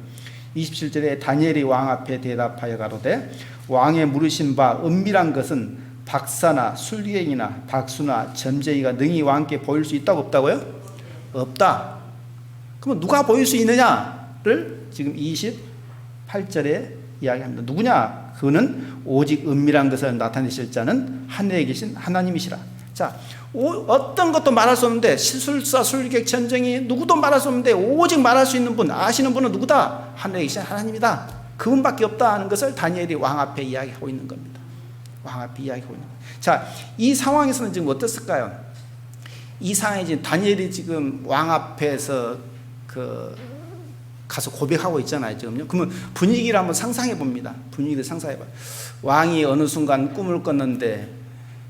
27절에 다니엘이 왕 앞에 대답하여 가로되 왕의 물으신 바 은밀한 것은 박사나 술객이나 박수나 점쟁이가 능히 왕께 보일 수 있다고 없다고요? 없다. 그러면 누가 보일 수 있느냐를 지금 28절에 이야기합니다. 누구냐? 그는 오직 은밀한 것을 나타내실 자는 하늘에 계신 하나님이시라. 자, 어떤 것도 말할 수 없는데 술사, 술객, 점쟁이 누구도 말할 수 없는데 오직 말할 수 있는 분, 아시는 분은 누구다? 하늘에 계신 하나님이다. 그분밖에 없다 하는 것을 다니엘이 왕 앞에 이야기하고 있는 겁니다. 왕 앞에 이야기하고 있는 겁니다. 자, 이 상황에서는 지금 어떻을까요? 이 상황에 지금 다니엘이 지금 왕 앞에서 가서 고백하고 있잖아요, 지금요. 그러면 분위기를 한번 상상해 봅니다. 분위기를 상상해 봐요. 왕이 어느 순간 꿈을 꿨는데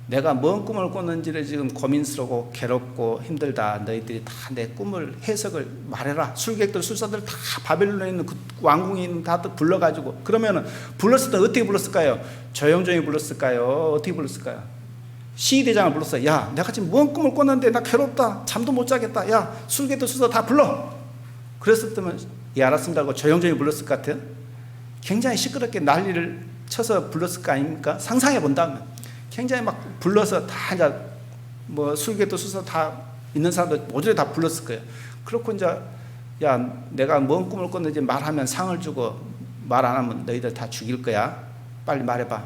내가 뭔 꿈을 꿨는지를 지금 고민스럽고 괴롭고 힘들다. 너희들이 다 내 꿈을 해석을 말해라. 술객들, 술사들 다 바벨론에 있는 그 왕궁에 있는 다 불러가지고, 그러면은 불렀을 때 어떻게 불렀을까요? 조용조용히 불렀을까요? 어떻게 불렀을까요? 시대장을 불렀어요. 야, 내가 지금 뭔 꿈을 꿨는데 나 괴롭다. 잠도 못 자겠다. 야, 술객들, 술사 다 불러. 그랬을 때면 예, 알았습니다 하고 조용조용히 불렀을 것 같아요. 굉장히 시끄럽게 난리를 쳐서 불렀을 거 아닙니까? 상상해 본다면 굉장히 막 불러서 다 이제 뭐 술객도 술사 다 있는 사람들 모조리 다 불렀을 거예요. 그렇고 이제 야, 내가 뭔 꿈을 꿨는지 말하면 상을 주고 말 안 하면 너희들 다 죽일 거야. 빨리 말해봐.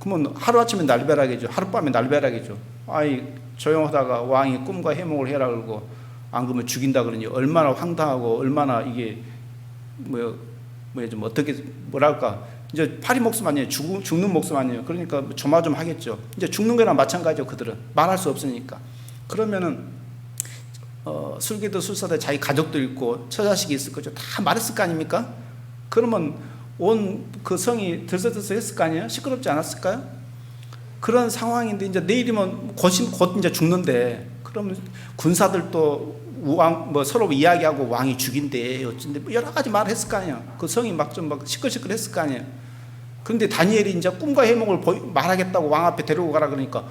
그러면 하루아침에 날벼락이죠. 하룻밤에 날벼락이죠. 아이, 조용하다가 왕이 꿈과 해몽을 해라 그러고 안 그러면 죽인다 그러니 얼마나 황당하고 얼마나 이게 좀 어떻게 뭐랄까 이제 파리 목숨 아니에요. 죽는 목숨 아니에요. 그러니까 조마조마하겠죠. 이제 죽는 거랑 마찬가지죠. 그들은 말할 수 없으니까. 그러면은 술객도 술사들 자기 가족도 있고 처자식이 있을 거죠. 다 말했을 거 아닙니까? 그러면 온 그 성이 들썩들썩했을 거 아니에요? 시끄럽지 않았을까요? 그런 상황인데 이제 내일이면 곧 이제 죽는데, 그러면 군사들도 왕 서로 이야기하고 왕이 죽인대 어쩐데 여러 가지 말을 했을 거 아니에요. 그 성이 막 시끌시끌했을 거 아니에요. 그런데 다니엘이 이제 꿈과 해몽을 말하겠다고 왕 앞에 데리고 가라 그러니까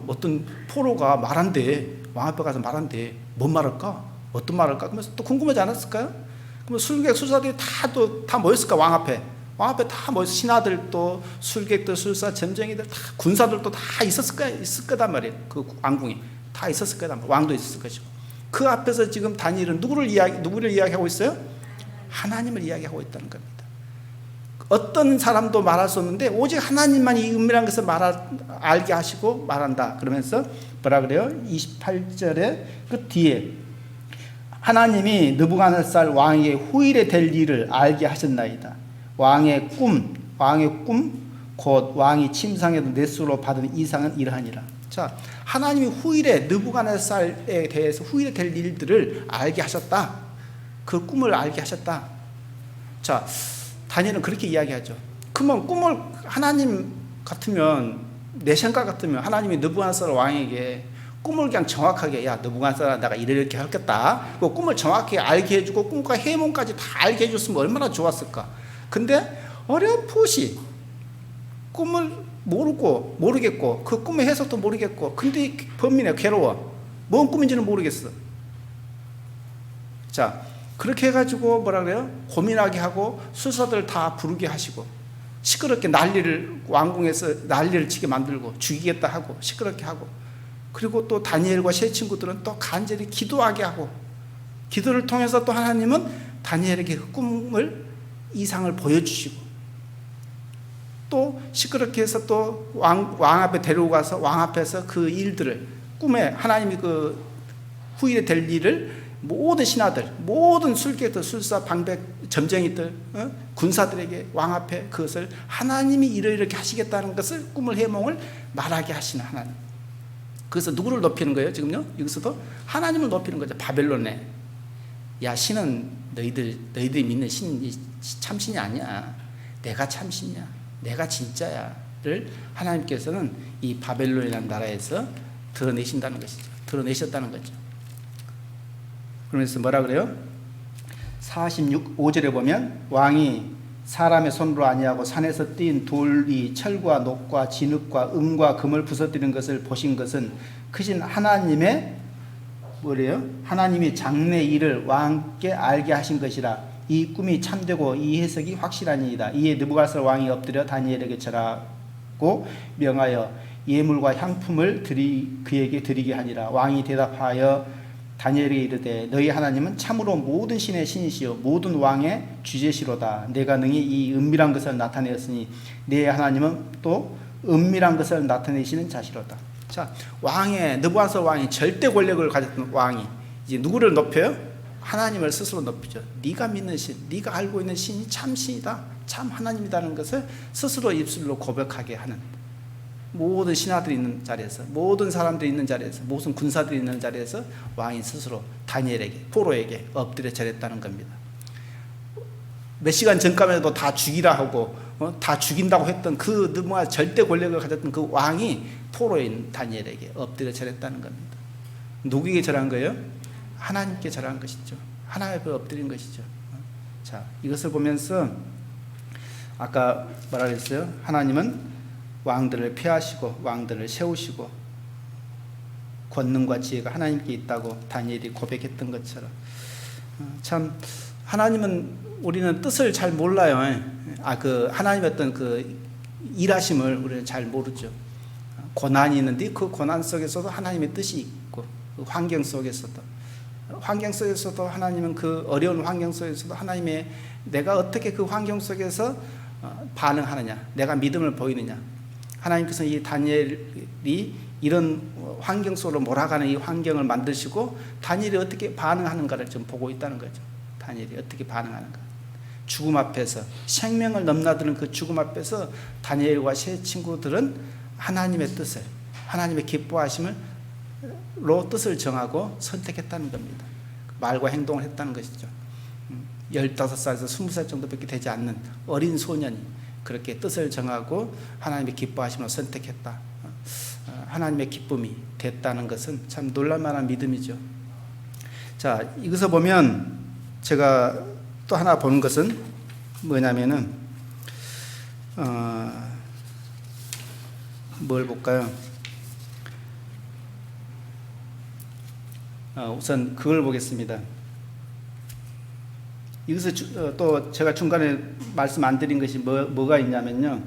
어떤 포로가 말한대. 왕 앞에 가서 말한대. 뭔 말할까? 어떤 말할까? 그러면서 또 궁금하지 않았을까요? 그러면 술객 술사들이 다 모였을까? 왕 앞에 다 모여서 신하들도 술객들 술사 점쟁이들 다 군사들도 다 있을 거단 말이에요. 그 왕궁이 다 있었을 거단 말이에요. 왕도 있었을 것이고. 그 앞에서 지금 다니엘은 누구를 이야기하고 있어요? 하나님을 이야기하고 있다는 겁니다. 어떤 사람도 말할 수 없는데 오직 하나님만 이 은밀한 것을 알게 하시고 말한다. 그러면서 뭐라 그래요? 28절에 그 뒤에 하나님이 느부갓네살 왕에게 후일에 될 일을 알게 하셨나이다. 왕의 꿈 곧 왕이 침상에도 넷수로 받은 이상은 이러하니라. 자, 하나님이 후일에 느부갓네살에 대해서 후일에 될 일들을 알게 하셨다. 그 꿈을 알게 하셨다. 자, 다니엘은 그렇게 이야기하죠. 그러면 꿈을 하나님 같으면, 내 생각 같으면 하나님이 느부갓네살 왕에게 꿈을 그냥 정확하게, 야 느부갓네살아 내가 이렇게 하겠다, 그 꿈을 정확히 알게 해주고 꿈과 해몽까지 다 알게 해줬으면 얼마나 좋았을까. 근데 어렴풋이 꿈을 모르겠고 그 꿈의 해석도 모르겠고, 근데 범민에 괴로워. 뭔 꿈인지는 모르겠어. 자, 그렇게 해가지고 뭐라 그래요? 고민하게 하고 술사들 다 부르게 하시고 시끄럽게 왕궁에서 난리를 치게 만들고 죽이겠다 하고 시끄럽게 하고, 그리고 또 다니엘과 세 친구들은 또 간절히 기도하게 하고, 기도를 통해서 또 하나님은 다니엘에게 그 꿈을, 이상을 보여주시고, 또 시끄럽게 해서 또 왕 앞에 데리고 가서 왕 앞에서 그 일들을, 꿈에 하나님이 그 후일에 될 일을 모든 신하들, 모든 술객들, 술사, 방백, 점쟁이들, 군사들에게 왕 앞에 그것을 하나님이 이렇게 하시겠다는 것을, 꿈을 해몽을 말하게 하시는 하나님. 그래서 누구를 높이는 거예요? 지금요? 여기서도 하나님을 높이는 거죠. 바벨론에, 야 신은 너희들이 믿는 신이 참신이 아니야. 내가 참신이야. 내가 진짜야를 하나님께서는 이 바벨론이라는 나라에서 드러내신다는 것이죠. 드러내셨다는 거죠. 그러면서 뭐라 그래요? 5절에 보면 왕이 사람의 손으로 아니하고 산에서 띈 돌이 철과 녹과 진흙과 은과 금을 부서뜨리는 것을 보신 것은 크신 하나님의 뭐래요? 하나님이 장래 일을 왕께 알게 하신 것이라. 이 꿈이 참되고 이 해석이 확실하니이다. 이에 느부갓네살 왕이 엎드려 다니엘에게 절하고 명하여 예물과 향품을 그에게 드리게 하니라. 왕이 대답하여 다니엘에게 이르되 너희 하나님은 참으로 모든 신의 신이시요 모든 왕의 주제시로다. 내가 능히 이 은밀한 것을 나타내었으니 내 하나님은 또 은밀한 것을 나타내시는 자시로다. 자, 느부갓네살 왕이 절대 권력을 가졌던 왕이 이제 누구를 높여요? 하나님을 스스로 높이죠. 네가 믿는 신, 네가 알고 있는 신이 참 신이다, 참 하나님이라는 것을 스스로 입술로 고백하게 하는, 모든 신하들이 있는 자리에서, 모든 사람들이 있는 자리에서, 모든 군사들이 있는 자리에서 왕이 스스로 다니엘에게, 포로에게 엎드려 절했다는 겁니다. 몇 시간 전까지도 다 죽이라 하고 다 죽인다고 했던 그 느부갓네살 절대 권력을 가졌던 그 왕이 포로인 다니엘에게 엎드려 절했다는 겁니다. 누구에게 절한 거예요? 하나님께 절한 것이죠. 하나님 앞에 엎드린 것이죠. 자, 이것을 보면서 아까 뭐라 그랬어요? 하나님은 왕들을 폐하시고 왕들을 세우시고 권능과 지혜가 하나님께 있다고 다니엘이 고백했던 것처럼, 참 하나님은, 우리는 뜻을 잘 몰라요. 그 하나님의 어떤 그 일하심을 우리는 잘 모르죠. 고난이 있는데 그 고난 속에서도 하나님의 뜻이 있고, 그 환경 속에서도 하나님은, 그 어려운 환경 속에서도 하나님의, 내가 어떻게 그 환경 속에서 반응하느냐, 내가 믿음을 보이느냐, 하나님께서 이 다니엘이 이런 환경 속으로 몰아가는 이 환경을 만드시고 다니엘이 어떻게 반응하는가를 좀 보고 있다는 거죠. 다니엘이 어떻게 반응하는가. 죽음 앞에서, 생명을 넘나드는 그 죽음 앞에서 다니엘과 세 친구들은 하나님의 뜻을, 하나님의 기뻐하심을 뜻을 정하고 선택했다는 겁니다. 말과 행동을 했다는 것이죠. 15살에서 20살 정도밖에 되지 않는 어린 소년이 그렇게 뜻을 정하고 하나님의 기뻐하심을 선택했다. 하나님의 기쁨이 됐다는 것은 참 놀랄만한 믿음이죠. 자, 이것을 보면 제가 또 하나 보는 것은 뭐냐면은 뭘 볼까요? 우선 그걸 보겠습니다. 여기서 또 제가 중간에 말씀 안 드린 것이 뭐가 있냐면요,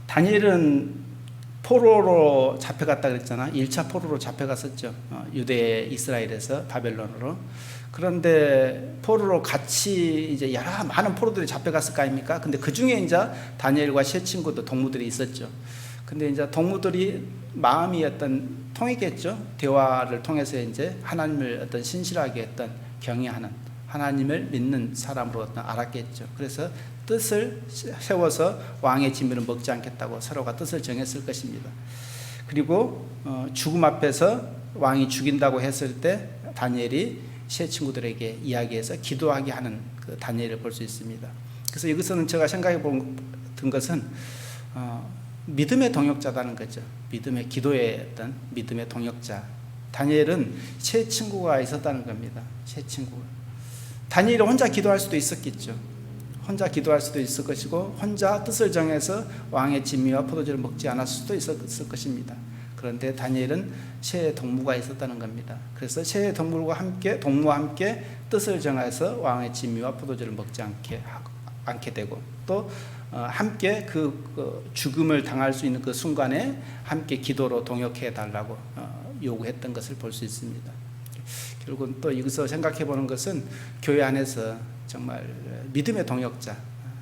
다니엘은 포로로 잡혀갔다 그랬잖아. 1차 포로로 잡혀갔었죠. 유대 이스라엘에서 바벨론으로. 그런데 포로로 같이 이제 여러 많은 포로들이 잡혀갔을 거 아닙니까? 근데 그 중에 이제 다니엘과 세 친구도 동무들이 있었죠. 근데 이제 동무들이 마음이 어떤 통했겠죠. 대화를 통해서 이제 하나님을 어떤 신실하게 어떤 경외하는, 하나님을 믿는 사람으로 알았겠죠. 그래서 뜻을 세워서 왕의 진미를 먹지 않겠다고 서로가 뜻을 정했을 것입니다. 그리고 죽음 앞에서 왕이 죽인다고 했을 때 다니엘이 세 친구들에게 이야기해서 기도하게 하는 그 다니엘을 볼 수 있습니다. 그래서 여기서는 제가 생각해 본 것은 믿음의 동역자라는 거죠. 믿음의 기도의 어떤 믿음의 동역자. 다니엘은 세 친구가 있었다는 겁니다. 세 친구가. 다니엘이 혼자 기도할 수도 있었겠죠. 혼자 기도할 수도 있을 것이고 혼자 뜻을 정해서 왕의 진미와 포도주를 먹지 않았을 수도 있었을 것입니다. 그런데 다니엘은 세 동무가 있었다는 겁니다. 그래서 세 동무와 함께 뜻을 정해서 왕의 진미와 포도주를 먹지 않게 되고 또 함께 그 죽음을 당할 수 있는 그 순간에 함께 기도로 동역해 달라고 요구했던 것을 볼 수 있습니다. 결국은 또 여기서 생각해 보는 것은 교회 안에서 정말 믿음의 동역자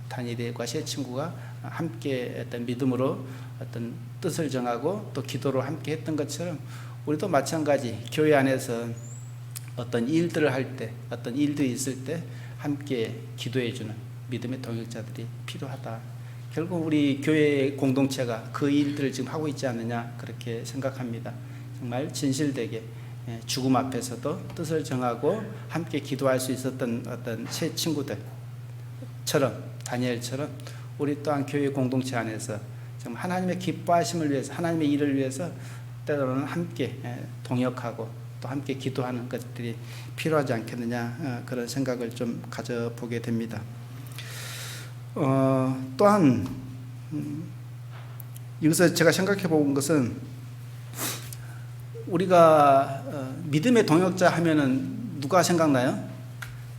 다니엘과 세 친구가 함께 어떤 믿음으로 어떤 뜻을 정하고 또 기도로 함께 했던 것처럼 우리도 마찬가지 교회 안에서 어떤 일들을 할 때 어떤 일들이 있을 때 함께 기도해 주는 믿음의 동역자들이 필요하다. 결국 우리 교회 공동체가 그 일들을 지금 하고 있지 않느냐 그렇게 생각합니다. 정말 진실되게 죽음 앞에서도 뜻을 정하고 함께 기도할 수 있었던 어떤 세 친구들처럼 다니엘처럼 우리 또한 교회 공동체 안에서 정말 하나님의 기뻐하심을 위해서 하나님의 일을 위해서 때로는 함께 동역하고 또 함께 기도하는 것들이 필요하지 않겠느냐 그런 생각을 좀 가져보게 됩니다. 또한 여기서 제가 생각해 본 것은 우리가 믿음의 동역자 하면은 누가 생각나요?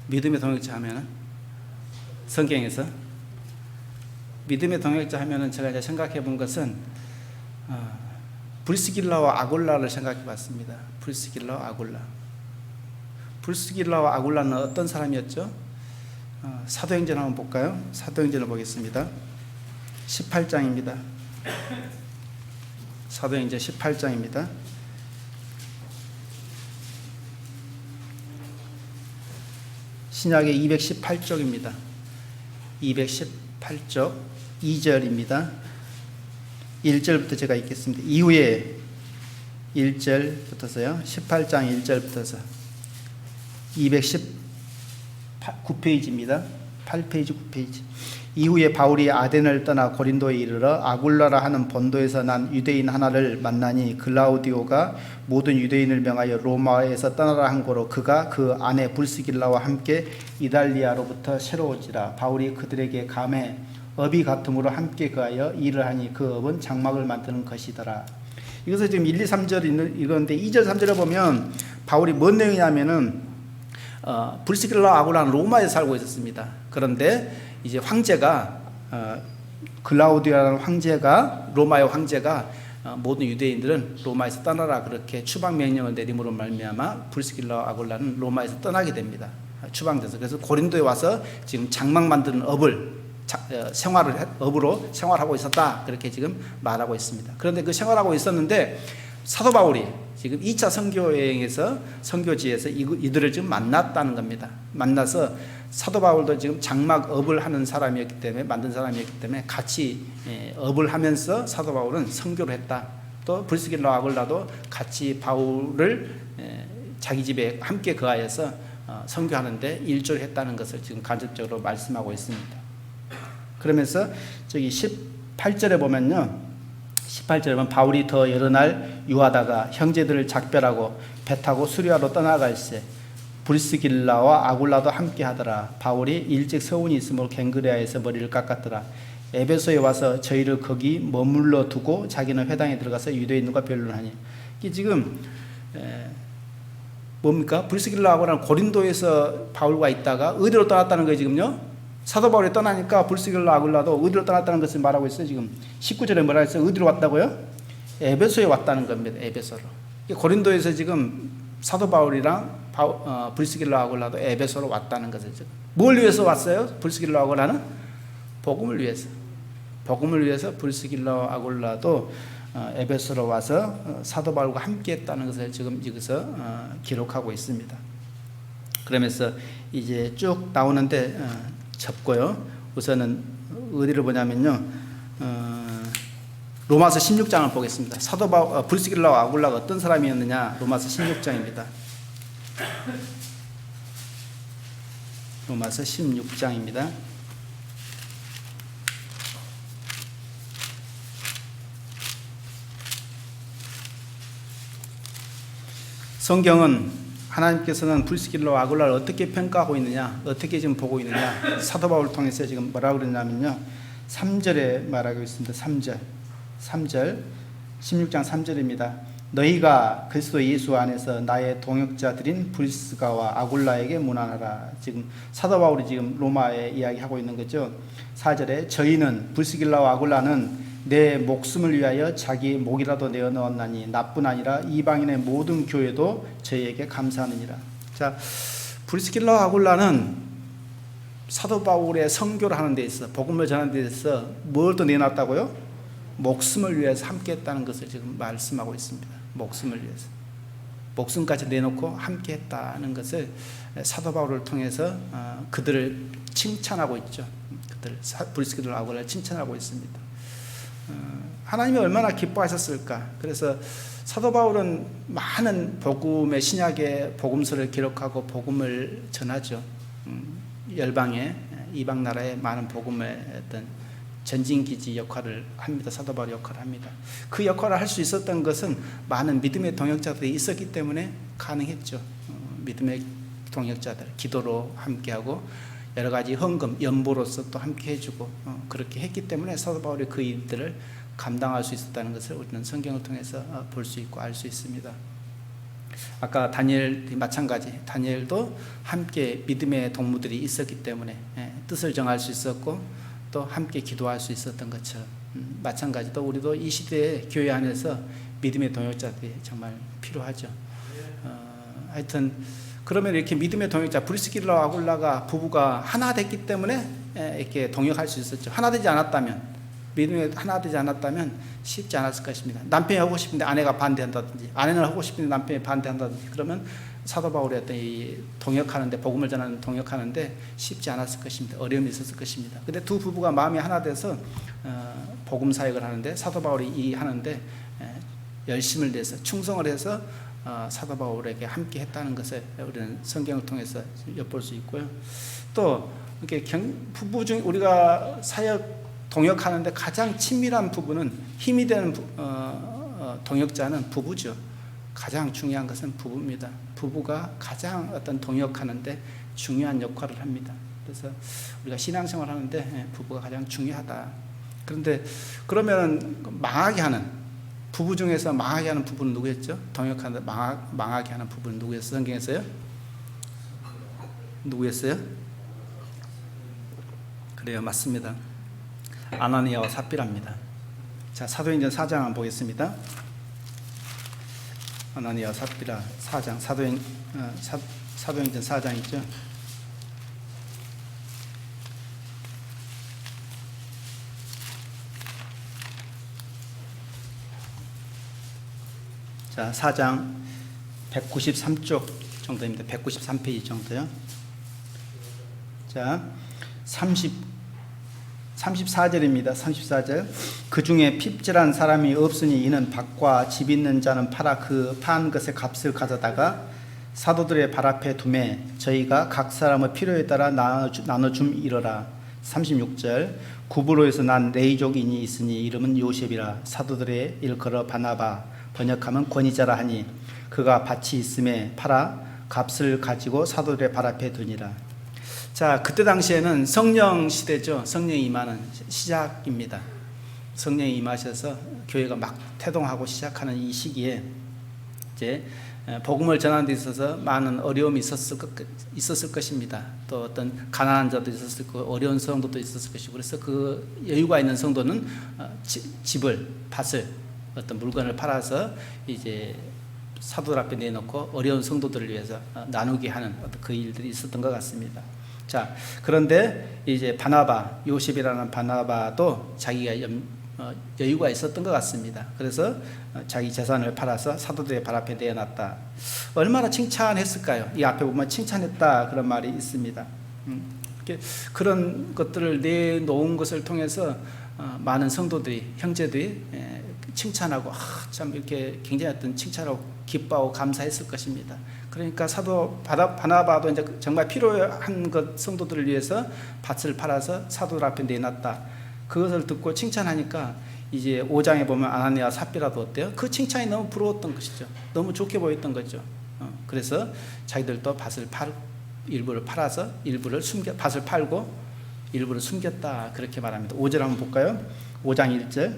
믿음의 동역자 하면은 성경에서 믿음의 동역자 하면은 제가 이제 생각해 본 것은 브리스길라와 아굴라를 생각해 봤습니다. 브리스길라와 아굴라. 브리스길라와 아굴라는 어떤 사람이었죠? 사도행전 한번 볼까요? 사도행전을 보겠습니다. 18장입니다. 사도행전 18장입니다. 신약의 218쪽입니다. 218쪽 2절입니다. 1절부터 제가 읽겠습니다. 이후에 1절부터서요. 18장 1절부터서 219페이지입니다. 8페이지 9페이지. 이후에 바울이 아덴을 떠나 고린도에 이르러 아굴라라 하는 본도에서 난 유대인 하나를 만나니 글라우디오가 모든 유대인을 명하여 로마에서 떠나라 한 고로 그가 그 아내 불스길라와 함께 이달리아로부터 새로 오지라. 바울이 그들에게 감해 업이 같음으로 함께 거하여 일을 하니 그 업은 장막을 만드는 것이더라. 이것을 지금 1, 2, 3절 이건데 2절 3절에 보면 바울이 뭔 내용이냐면은 불스길라 아굴라는 로마에 살고 있었습니다. 그런데 이제 황제가 글라우디오라는 황제가 로마의 황제가 모든 유대인들은 로마에서 떠나라 그렇게 추방 명령을 내림으로 말미암아 불스길라 아굴라는 로마에서 떠나게 됩니다. 추방돼서. 그래서 고린도에 와서 지금 장막 만드는 업으로 생활하고 있었다 그렇게 지금 말하고 있습니다. 그런데 그 생활하고 있었는데 사도 바울이 지금 2차 선교여행에서 선교지에서 이들을 지금 만났다는 겁니다. 만나서 사도 바울도 지금 장막업을 하는 사람이었기 때문에 만든 사람이었기 때문에 같이 업을 하면서 사도 바울은 선교를 했다. 또 브리스길라 아굴라도 같이 바울을 자기 집에 함께 거하여서 선교하는데 일조를 했다는 것을 지금 간접적으로 말씀하고 있습니다. 그러면서 저기 18절에 보면요. 18절에 보면 바울이 더 여러 날 유하다가 형제들을 작별하고 배 타고 수리아로 떠나갈새 브리스길라와 아굴라도 함께 하더라. 바울이 일찍 서운이 있으므로 갱그레아에서 머리를 깎았더라. 에베소에 와서 저희를 거기 머물러 두고 자기는 회당에 들어가서 유대인들과 변론하니. 이게 지금 뭡니까? 브리스길라 아굴라는 고린도에서 바울과 있다가 어디로 떠났다는 거예요 지금요? 사도 바울이 떠나니까 브리스길라 아굴라도 어디로 떠났다는 것을 말하고 있어요. 지금 19절에 뭐라 했어요? 어디로 왔다고요? 에베소에 왔다는 겁니다. 에베소로. 고린도에서 지금 사도 바울이랑 브리스길라 아굴라도 에베소로 왔다는 것을 지금. 뭘 위해서 왔어요? 브리스길라 아굴라는 복음을 위해서. 복음을 위해서 브리스길라 아굴라도 에베소로 와서 사도 바울과 함께 했다는 것을 지금 여기서 기록하고 있습니다. 그러면서 이제 쭉 나오는데 접고요. 우선은 어디를 보냐면요. 로마서 16장을 보겠습니다. 사도 바울, 브리스길라와 아굴라가 어떤 사람이었느냐? 로마서 16장입니다. 로마서 16장입니다. 성경은 하나님께서는 브리스길라와 아굴라를 어떻게 평가하고 있느냐, 어떻게 지금 보고 있느냐, 사도 바울을 통해서 지금 뭐라고 그러냐면요, 3절에 말하고 있습니다. 3절 16장 3절입니다. 너희가 그리스도 예수 안에서 나의 동역자들인 브리스가와 아굴라에게 문안하라. 지금 사도 바울이 지금 로마에 이야기하고 있는 거죠. 4절에 저희는 브리스길라와 아굴라는 내 목숨을 위하여 자기 목이라도 내어 넣었나니 나뿐 아니라 이방인의 모든 교회도 저희에게 감사하느니라. 자, 브리스길라와 아굴라는 사도 바울의 선교를 하는 데 있어, 복음을 전하는 데 있어서 뭘 더 내놨다고요? 목숨을 위해서 함께 했다는 것을 지금 말씀하고 있습니다. 목숨을 위해서. 목숨까지 내놓고 함께 했다는 것을 사도 바울을 통해서 그들을 칭찬하고 있죠. 그들, 브리스길라와 아굴라를 칭찬하고 있습니다. 하나님이 얼마나 기뻐하셨을까. 그래서 사도 바울은 많은 복음의 신약의 복음서를 기록하고 복음을 전하죠. 열방에, 이방 나라에 많은 복음의 어떤 전진기지 역할을 합니다. 사도 바울 역할을 합니다. 그 역할을 할 수 있었던 것은 많은 믿음의 동역자들이 있었기 때문에 가능했죠. 믿음의 동역자들, 기도로 함께하고 여러 가지 헌금, 연보로서 또 함께 해주고 그렇게 했기 때문에 사도 바울이 그 일들을 감당할 수 있었다는 것을 우리는 성경을 통해서 볼 수 있고 알 수 있습니다. 아까 다니엘이 마찬가지, 다니엘도 함께 믿음의 동무들이 있었기 때문에 뜻을 정할 수 있었고 또 함께 기도할 수 있었던 것처럼 마찬가지로 우리도 이 시대의 교회 안에서 믿음의 동역자들이 정말 필요하죠. 하여튼 그러면 이렇게 믿음의 동역자 브리스길라와 아굴라가 부부가 하나 됐기 때문에 이렇게 동역할 수 있었죠. 하나 되지 않았다면, 믿음에 하나 되지 않았다면 쉽지 않았을 것입니다. 남편이 하고 싶은데 아내가 반대한다든지, 아내는 하고 싶은데 남편이 반대한다든지, 그러면 사도 바울의 어떤 이 동역하는데, 복음을 전하는 동역하는데 쉽지 않았을 것입니다. 어려움이 있었을 것입니다. 근데 두 부부가 마음이 하나 돼서 복음 사역을 하는데, 사도 바울이 이 하는데 열심을 내서 충성을 해서 사도 바울에게 함께 했다는 것을 우리는 성경을 통해서 엿볼 수 있고요. 또 이렇게 부부 중 우리가 사역 동역하는데 가장 친밀한 부부는, 힘이 되는 동역자는 부부죠. 가장 중요한 것은 부부입니다. 부부가 가장 어떤 동역하는데 중요한 역할을 합니다. 그래서 우리가 신앙생활 하는데 부부가 가장 중요하다. 그런데 그러면 망하게 하는, 부부 중에서 망하게 하는 부부는 누구였죠? 동역하는데 망하게 하는 부부는 누구였어요? 성경에서요? 누구였어요? 그래요, 맞습니다. 아나니아와 삽비라입니다. 자, 사도행전 4장 한번 보겠습니다. 아나니아와 삽비라 4장, 사도행전 4장 있죠. 자, 4장 193쪽 정도입니다. 193페이지 정도요. 자, 34절입니다. 34절. 그 중에 핍질한 사람이 없으니 이는 밭과 집 있는 자는 팔아 그 판 것의 값을 가져다가 사도들의 발 앞에 두매 저희가 각 사람의 필요에 따라 나눠줌이러라. 36절. 구브로에서 난 레이족인이 있으니 이름은 요셉이라. 사도들의 일컬어 바나바, 번역하면 권위자라 하니 그가 밭이 있음에 팔아 값을 가지고 사도들의 발 앞에 두니라. 자, 그때 당시에는 성령 시대죠. 성령이 임하는 시작입니다. 성령이 임하셔서 교회가 막 태동하고 시작하는 이 시기에 이제 복음을 전하는 데 있어서 많은 어려움이 있었을 것입니다. 또 어떤 가난한 자도 있었을 거고 어려운 성도도 있었을 것이고, 그래서 그 여유가 있는 성도는 집을, 밭을, 어떤 물건을 팔아서 이제 사도들 앞에 내놓고 어려운 성도들을 위해서 나누게 하는 그 일들이 있었던 것 같습니다. 자, 그런데 이제 바나바, 요셉이라는 바나바도 자기가 여유가 있었던 것 같습니다. 그래서 자기 재산을 팔아서 사도들의 발 앞에 내어놨다. 얼마나 칭찬했을까요? 이 앞에 보면 칭찬했다 그런 말이 있습니다. 그런 것들을 내놓은 것을 통해서 많은 성도들이, 형제들이 칭찬하고 참 이렇게 굉장히 어떤 칭찬하고 기뻐하고 감사했을 것입니다. 그러니까 사도 바나바도 이제 정말 필요한 것 성도들을 위해서 밭을 팔아서 사도들 앞에 내놨다. 그것을 듣고 칭찬하니까 이제 5장에 보면 아나니아와 삽비라도 어때요? 그 칭찬이 너무 부러웠던 것이죠. 너무 좋게 보였던 거죠. 그래서 자기들도 밭을 일부를 팔아서 밭을 팔고 일부를 숨겼다 그렇게 말합니다. 5절 한번 볼까요? 5장 1절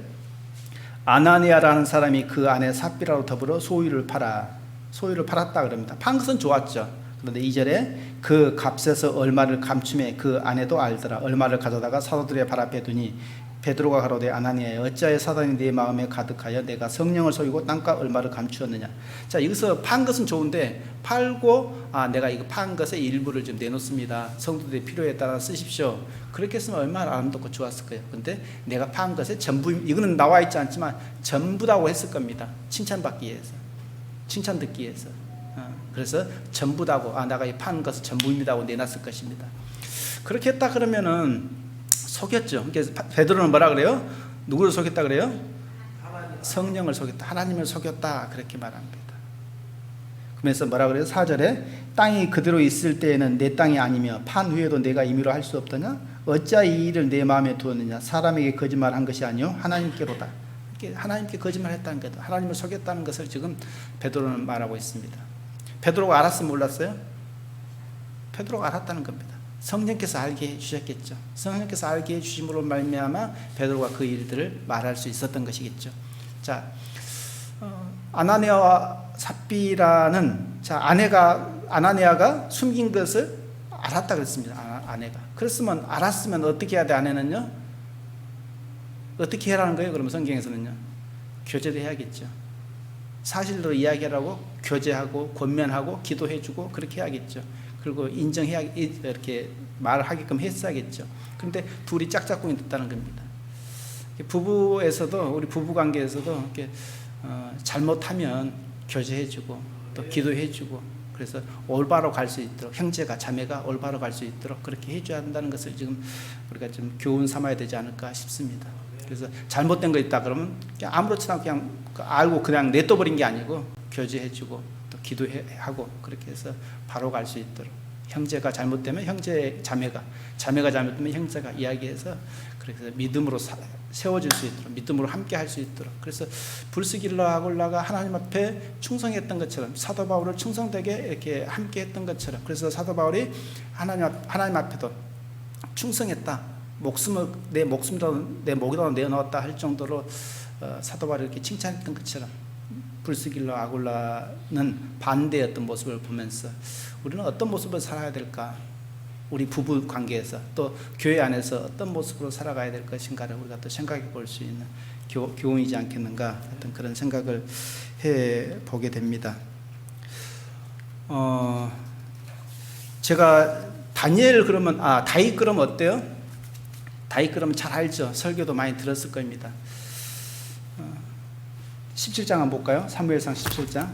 아나니아라는 사람이 그 아내 삽비라로 더불어 소유를 팔았다 그럽니다. 판 것은 좋았죠. 그런데 2절에 그 값에서 얼마를 감춤해 그 아내도 알더라. 얼마를 가져다가 사도들의 발 앞에 두니 베드로가 가로되 아나니아여 어찌하여 사단이 네 마음에 가득하여 내가 성령을 속이고 땅값 얼마를 감추었느냐. 자, 여기서 판 것은 좋은데 팔고 내가 이거 판 것의 일부를 좀 내놓습니다. 성도들의 필요에 따라 쓰십시오. 그렇게 했으면 얼마나 아름답고 좋았을 거예요. 근데 내가 판 것의 전부, 이거는 나와 있지 않지만 전부다고 했을 겁니다. 칭찬받기 위해서, 칭찬 듣기 위해서. 그래서 전부다고 내가 이 판 것은 전부입니다 하고 내놨을 것입니다. 그렇게 했다 그러면은 속였죠. 그래서 베드로는 뭐라 그래요? 누구를 속였다 그래요? 성령을 속였다. 하나님을 속였다 그렇게 말합니다. 그러면서 뭐라 그래요? 4절에 땅이 그대로 있을 때에는 내 땅이 아니며 판 후에도 내가 임의로 할 수 없더냐? 어찌하여 이 일을 내 마음에 두었느냐? 사람에게 거짓말한 것이 아니요 하나님께로다. 하나님께 거짓말했다는 것, 하나님을 속였다는 것을 지금 베드로는 말하고 있습니다. 베드로가 알았으면 몰랐어요? 베드로가 알았다는 겁니다. 성령께서 알게 해주셨겠죠. 성령께서 알게 해주심으로 말미암아 베드로가 그 일들을 말할 수 있었던 것이겠죠. 자, 아나니아와 삽비라는 아나니아가 숨긴 것을 알았다 그랬습니다. 아내가. 그랬으면 알았으면 어떻게 해야 돼? 아내는요? 어떻게 해라는 거예요? 그러면 성경에서는요? 교제도 해야겠죠. 사실로 이야기하라고 교제하고 권면하고 기도해주고 그렇게 해야겠죠. 그리고 인정해야 이렇게 말을 하게끔 했어야겠죠. 그런데 둘이 짝짝꿍이 됐다는 겁니다. 부부에서도 우리 부부 관계에서도 이렇게 잘못하면 교제해주고 또 기도해주고 그래서 올바로 갈 수 있도록 형제가 자매가 올바로 갈 수 있도록 그렇게 해줘야 한다는 것을 지금 우리가 좀 교훈 삼아야 되지 않을까 싶습니다. 그래서 잘못된 거 있다 그러면 아무렇지나 그냥 알고 그냥 내떠버린 게 아니고 교제해주고 또 기도하고 그렇게 해서 바로 갈 수 있도록 형제가 잘못되면 자매가 잘못되면 형제가 이야기해서 그래서 믿음으로 세워질 수 있도록 믿음으로 함께 할 수 있도록 그래서 불스길라 아굴라가 하나님 앞에 충성했던 것처럼 사도 바울을 충성되게 이렇게 함께 했던 것처럼 그래서 사도 바울이 하나님 앞에도 충성했다. 내 목이라도 내어놓았다 할 정도로 사도 바울이 이렇게 칭찬했던 것처럼 불스길라 아굴라는 반대였던 모습을 보면서 우리는 어떤 모습을 살아야 될까? 우리 부부 관계에서 또 교회 안에서 어떤 모습으로 살아가야 될 것인가를 우리가 또 생각해 볼 수 있는 교훈이지 않겠는가 어떤 그런 생각을 해 보게 됩니다. 제가 다니엘 그러면 다윗 그러면 어때요? 다윗 그러면 잘 알죠. 설교도 많이 들었을 겁니다. 17장 한번 볼까요? 사무엘상 17장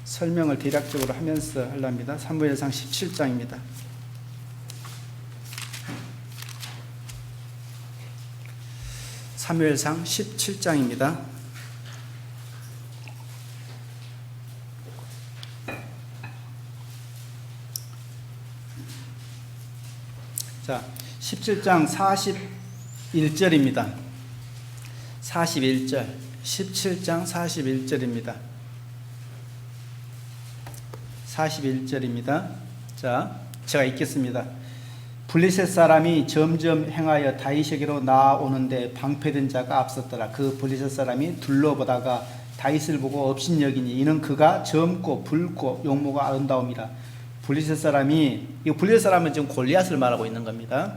설명을 대략적으로 하면서 하려합니다. 사무엘상 17장입니다. 사무엘상 17장입니다. 자, 17장 41절입니다. 41절. 17장 41절입니다. 41절입니다. 자, 제가 읽겠습니다. 블레셋 사람이 점점 행하여 다윗에게로 나아오는데 방패된 자가 앞섰더라. 그 블레셋 사람이 둘러보다가 다윗을 보고 업신여기니 이는 그가 젊고 붉고 용모가 아름다움이라. 블레셋 사람은 지금 골리앗을 말하고 있는 겁니다.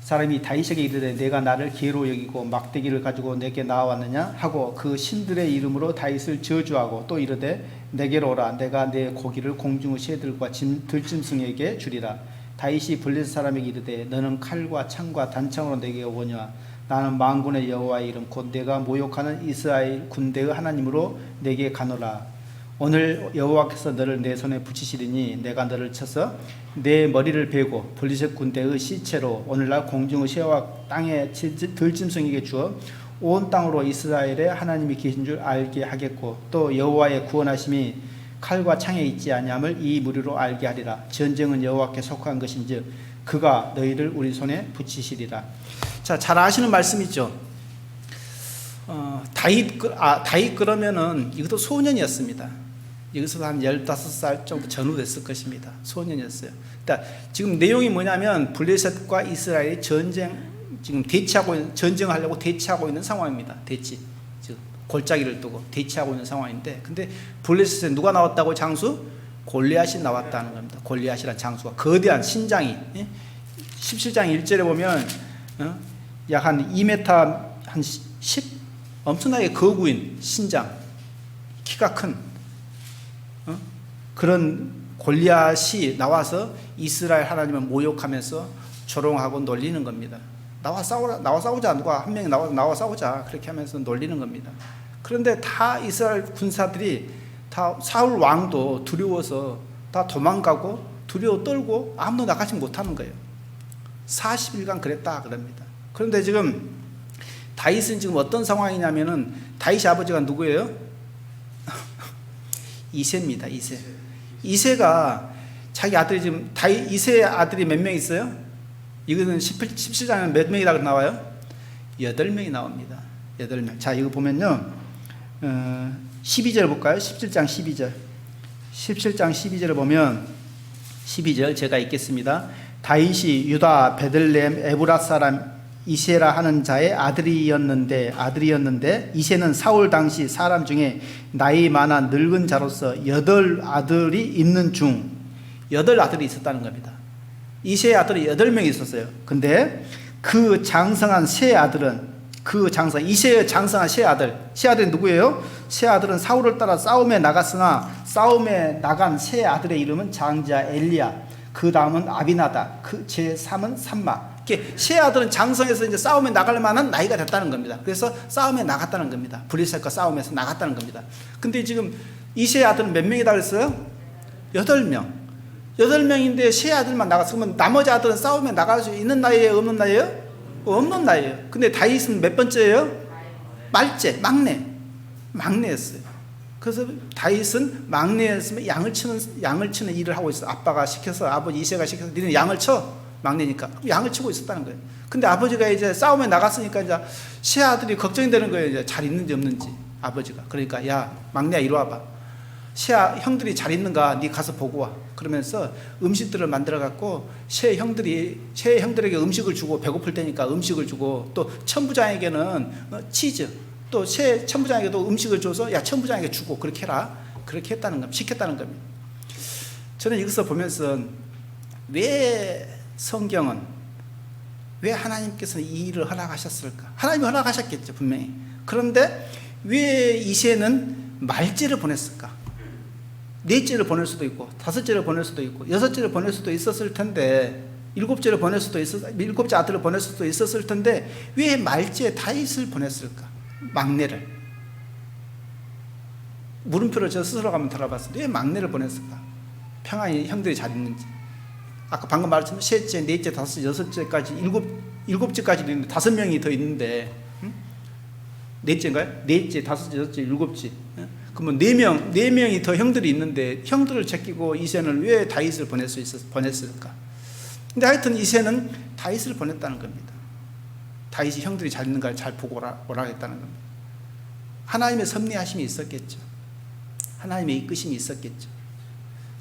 사람이 다윗에게 이르되 내가 나를 기회로 여기고 막대기를 가지고 내게 나왔느냐 하고 그 신들의 이름으로 다윗을 저주하고 또 이르되 내게로 오라 내가 내 고기를 공중의 새들과 들짐승에게 주리라. 다윗이 블레셋 사람에게 이르되 너는 칼과 창과 단창으로 내게 오거니와 나는 만군의 여호와의 이름 곧 내가 모욕하는 이스라엘 군대의 하나님으로 내게 가노라. 오늘 여호와께서 너를 내 손에 붙이시리니 내가 너를 쳐서 내 머리를 베고 블레셋 군대의 시체로 오늘날 공중의 새와 땅의 들짐승에게 주어 온 땅으로 이스라엘의 하나님이 계신 줄 알게 하겠고 또 여호와의 구원하심이 칼과 창에 있지 아니함을 이 무리로 알게 하리라. 전쟁은 여호와께 속한 것인즉 그가 너희를 우리 손에 붙이시리라. 자, 잘 아시는 말씀이죠. 다윗 그러면은 이것도 소년이었습니다. 여기서 한 15살 정도 전후 됐을 것입니다. 소년이었어요. 그러니까 지금 내용이 뭐냐면 블레셋과 이스라엘이 지금 전쟁을 하려고 대치하고 있는 상황입니다. 지금 골짜기를 두고 대치하고 있는 상황인데, 근데 블레셋에 누가 나왔다고 장수? 골리앗이 나왔다는 겁니다. 골리앗이라는 장수가 거대한 신장이 17장 1절에 보면 약 한 2m 한 10 엄청나게 거구인 신장, 키가 큰 그런 골리앗이 나와서 이스라엘 하나님을 모욕하면서 조롱하고 놀리는 겁니다. 나와 싸우자. 누가 한 명이 나와 싸우자. 그렇게 하면서 놀리는 겁니다. 그런데 다 이스라엘 군사들이 다 사울 왕도 두려워서 다 도망가고 두려워 떨고 아무도 나가지 못하는 거예요. 40일간 그랬다 그럽니다. 그런데 지금 다윗은 지금 어떤 상황이냐면은 다윗의 아버지가 누구예요? 이새입니다. 이새가 자기 아들이 지금 이새의 아들이 몇 명 있어요? 이거는 17장에 몇 명이라고 나와요? 8명이 나옵니다. 8명. 자, 이거 보면요. 12절 볼까요? 17장 12절. 17장 12절을 보면 12절 제가 읽겠습니다. 다윗이 유다 베들레헴 에브라 사람 이새라 하는 자의 아들이었는데 이새는 사울 당시 사람 중에 나이 많아 늙은 자로서 8아들이 있는 중 8아들이 있었다는 겁니다. 이새의 아들이 8명이 있었어요. 근데 그 장성한 세 아들은 이새의 장성한 세 아들이 누구예요? 세 아들은 사울을 따라 싸움에 나갔으나 싸움에 나간 세 아들의 이름은 장자 엘리야, 그 다음은 아비나다, 그 제3은 삼마. 세 아들은 장성해서 이제 싸움에 나갈 만한 나이가 됐다는 겁니다. 그래서 싸움에 나갔다는 겁니다. 블레셋과 싸움에서 나갔다는 겁니다. 근데 지금 이세 아들은 몇 명이다 그랬어요? 8명. 8명인데 세 아들만 나갔으면 나머지 아들은 싸움에 나갈 수 있는 나이예요? 없는 나이예요? 없는 나이예요. 근데 다윗은 몇 번째예요? 막내였어요. 그래서 다윗은 막내였으면 양을 치는 일을 하고 있어. 아빠가 시켜서, 아버지 이새가 시켜서 니는 양을 쳐. 막내니까 양을 치고 있었다는 거예요. 근데 아버지가 이제 싸움에 나갔으니까 이제 세 아들이 걱정이 되는 거예요. 이제 잘 있는지 없는지 아버지가. 그러니까 야 막내야 이리 와봐. 형들이 잘 있는가 네 가서 보고 와. 그러면서 음식들을 만들어 갖고 세 형들에게 음식을 주고, 배고플 때니까 음식을 주고, 또 천부장에게는 치즈, 또 세 천부장에게도 음식을 줘서 야 천부장에게 주고 그렇게 해라. 그렇게 했다는 겁니다. 시켰다는 겁니다. 저는 이것을 보면서 왜 성경은 왜 하나님께서는 이 일을 허락하셨을까? 하나님이 허락하셨겠죠, 분명히. 그런데 왜 이새는 말째를 보냈을까? 4째를 보낼 수도 있고 5째를 보낼 수도 있고 6째를 보낼 수도 있었을 텐데, 7째를 보낼 수도 있었, 7째 아들을 보낼 수도 있었을 텐데 왜 말째 다윗을 보냈을까? 막내를. 물음표를 저 스스로 한번 들어봤습니다. 왜 막내를 보냈을까? 평안히 형들이 잘 있는지. 아까 방금 말했지만 셋째, 넷째, 다섯째, 여섯째까지, 일곱째까지 있는데 5명이 더 있는데, 넷째인가요? 넷째, 다섯째, 여섯째, 일곱째. 그러면 4명이 더 형들이 있는데 형들을 제끼고 이새는 왜 다윗을 보냈을까? 근데 하여튼 이새는 다윗을 보냈다는 겁니다. 다윗이 형들이 잘 있는가를 잘 보고 오라 했다는 겁니다. 하나님의 섭리하심이 있었겠죠. 하나님의 이끄심이 있었겠죠.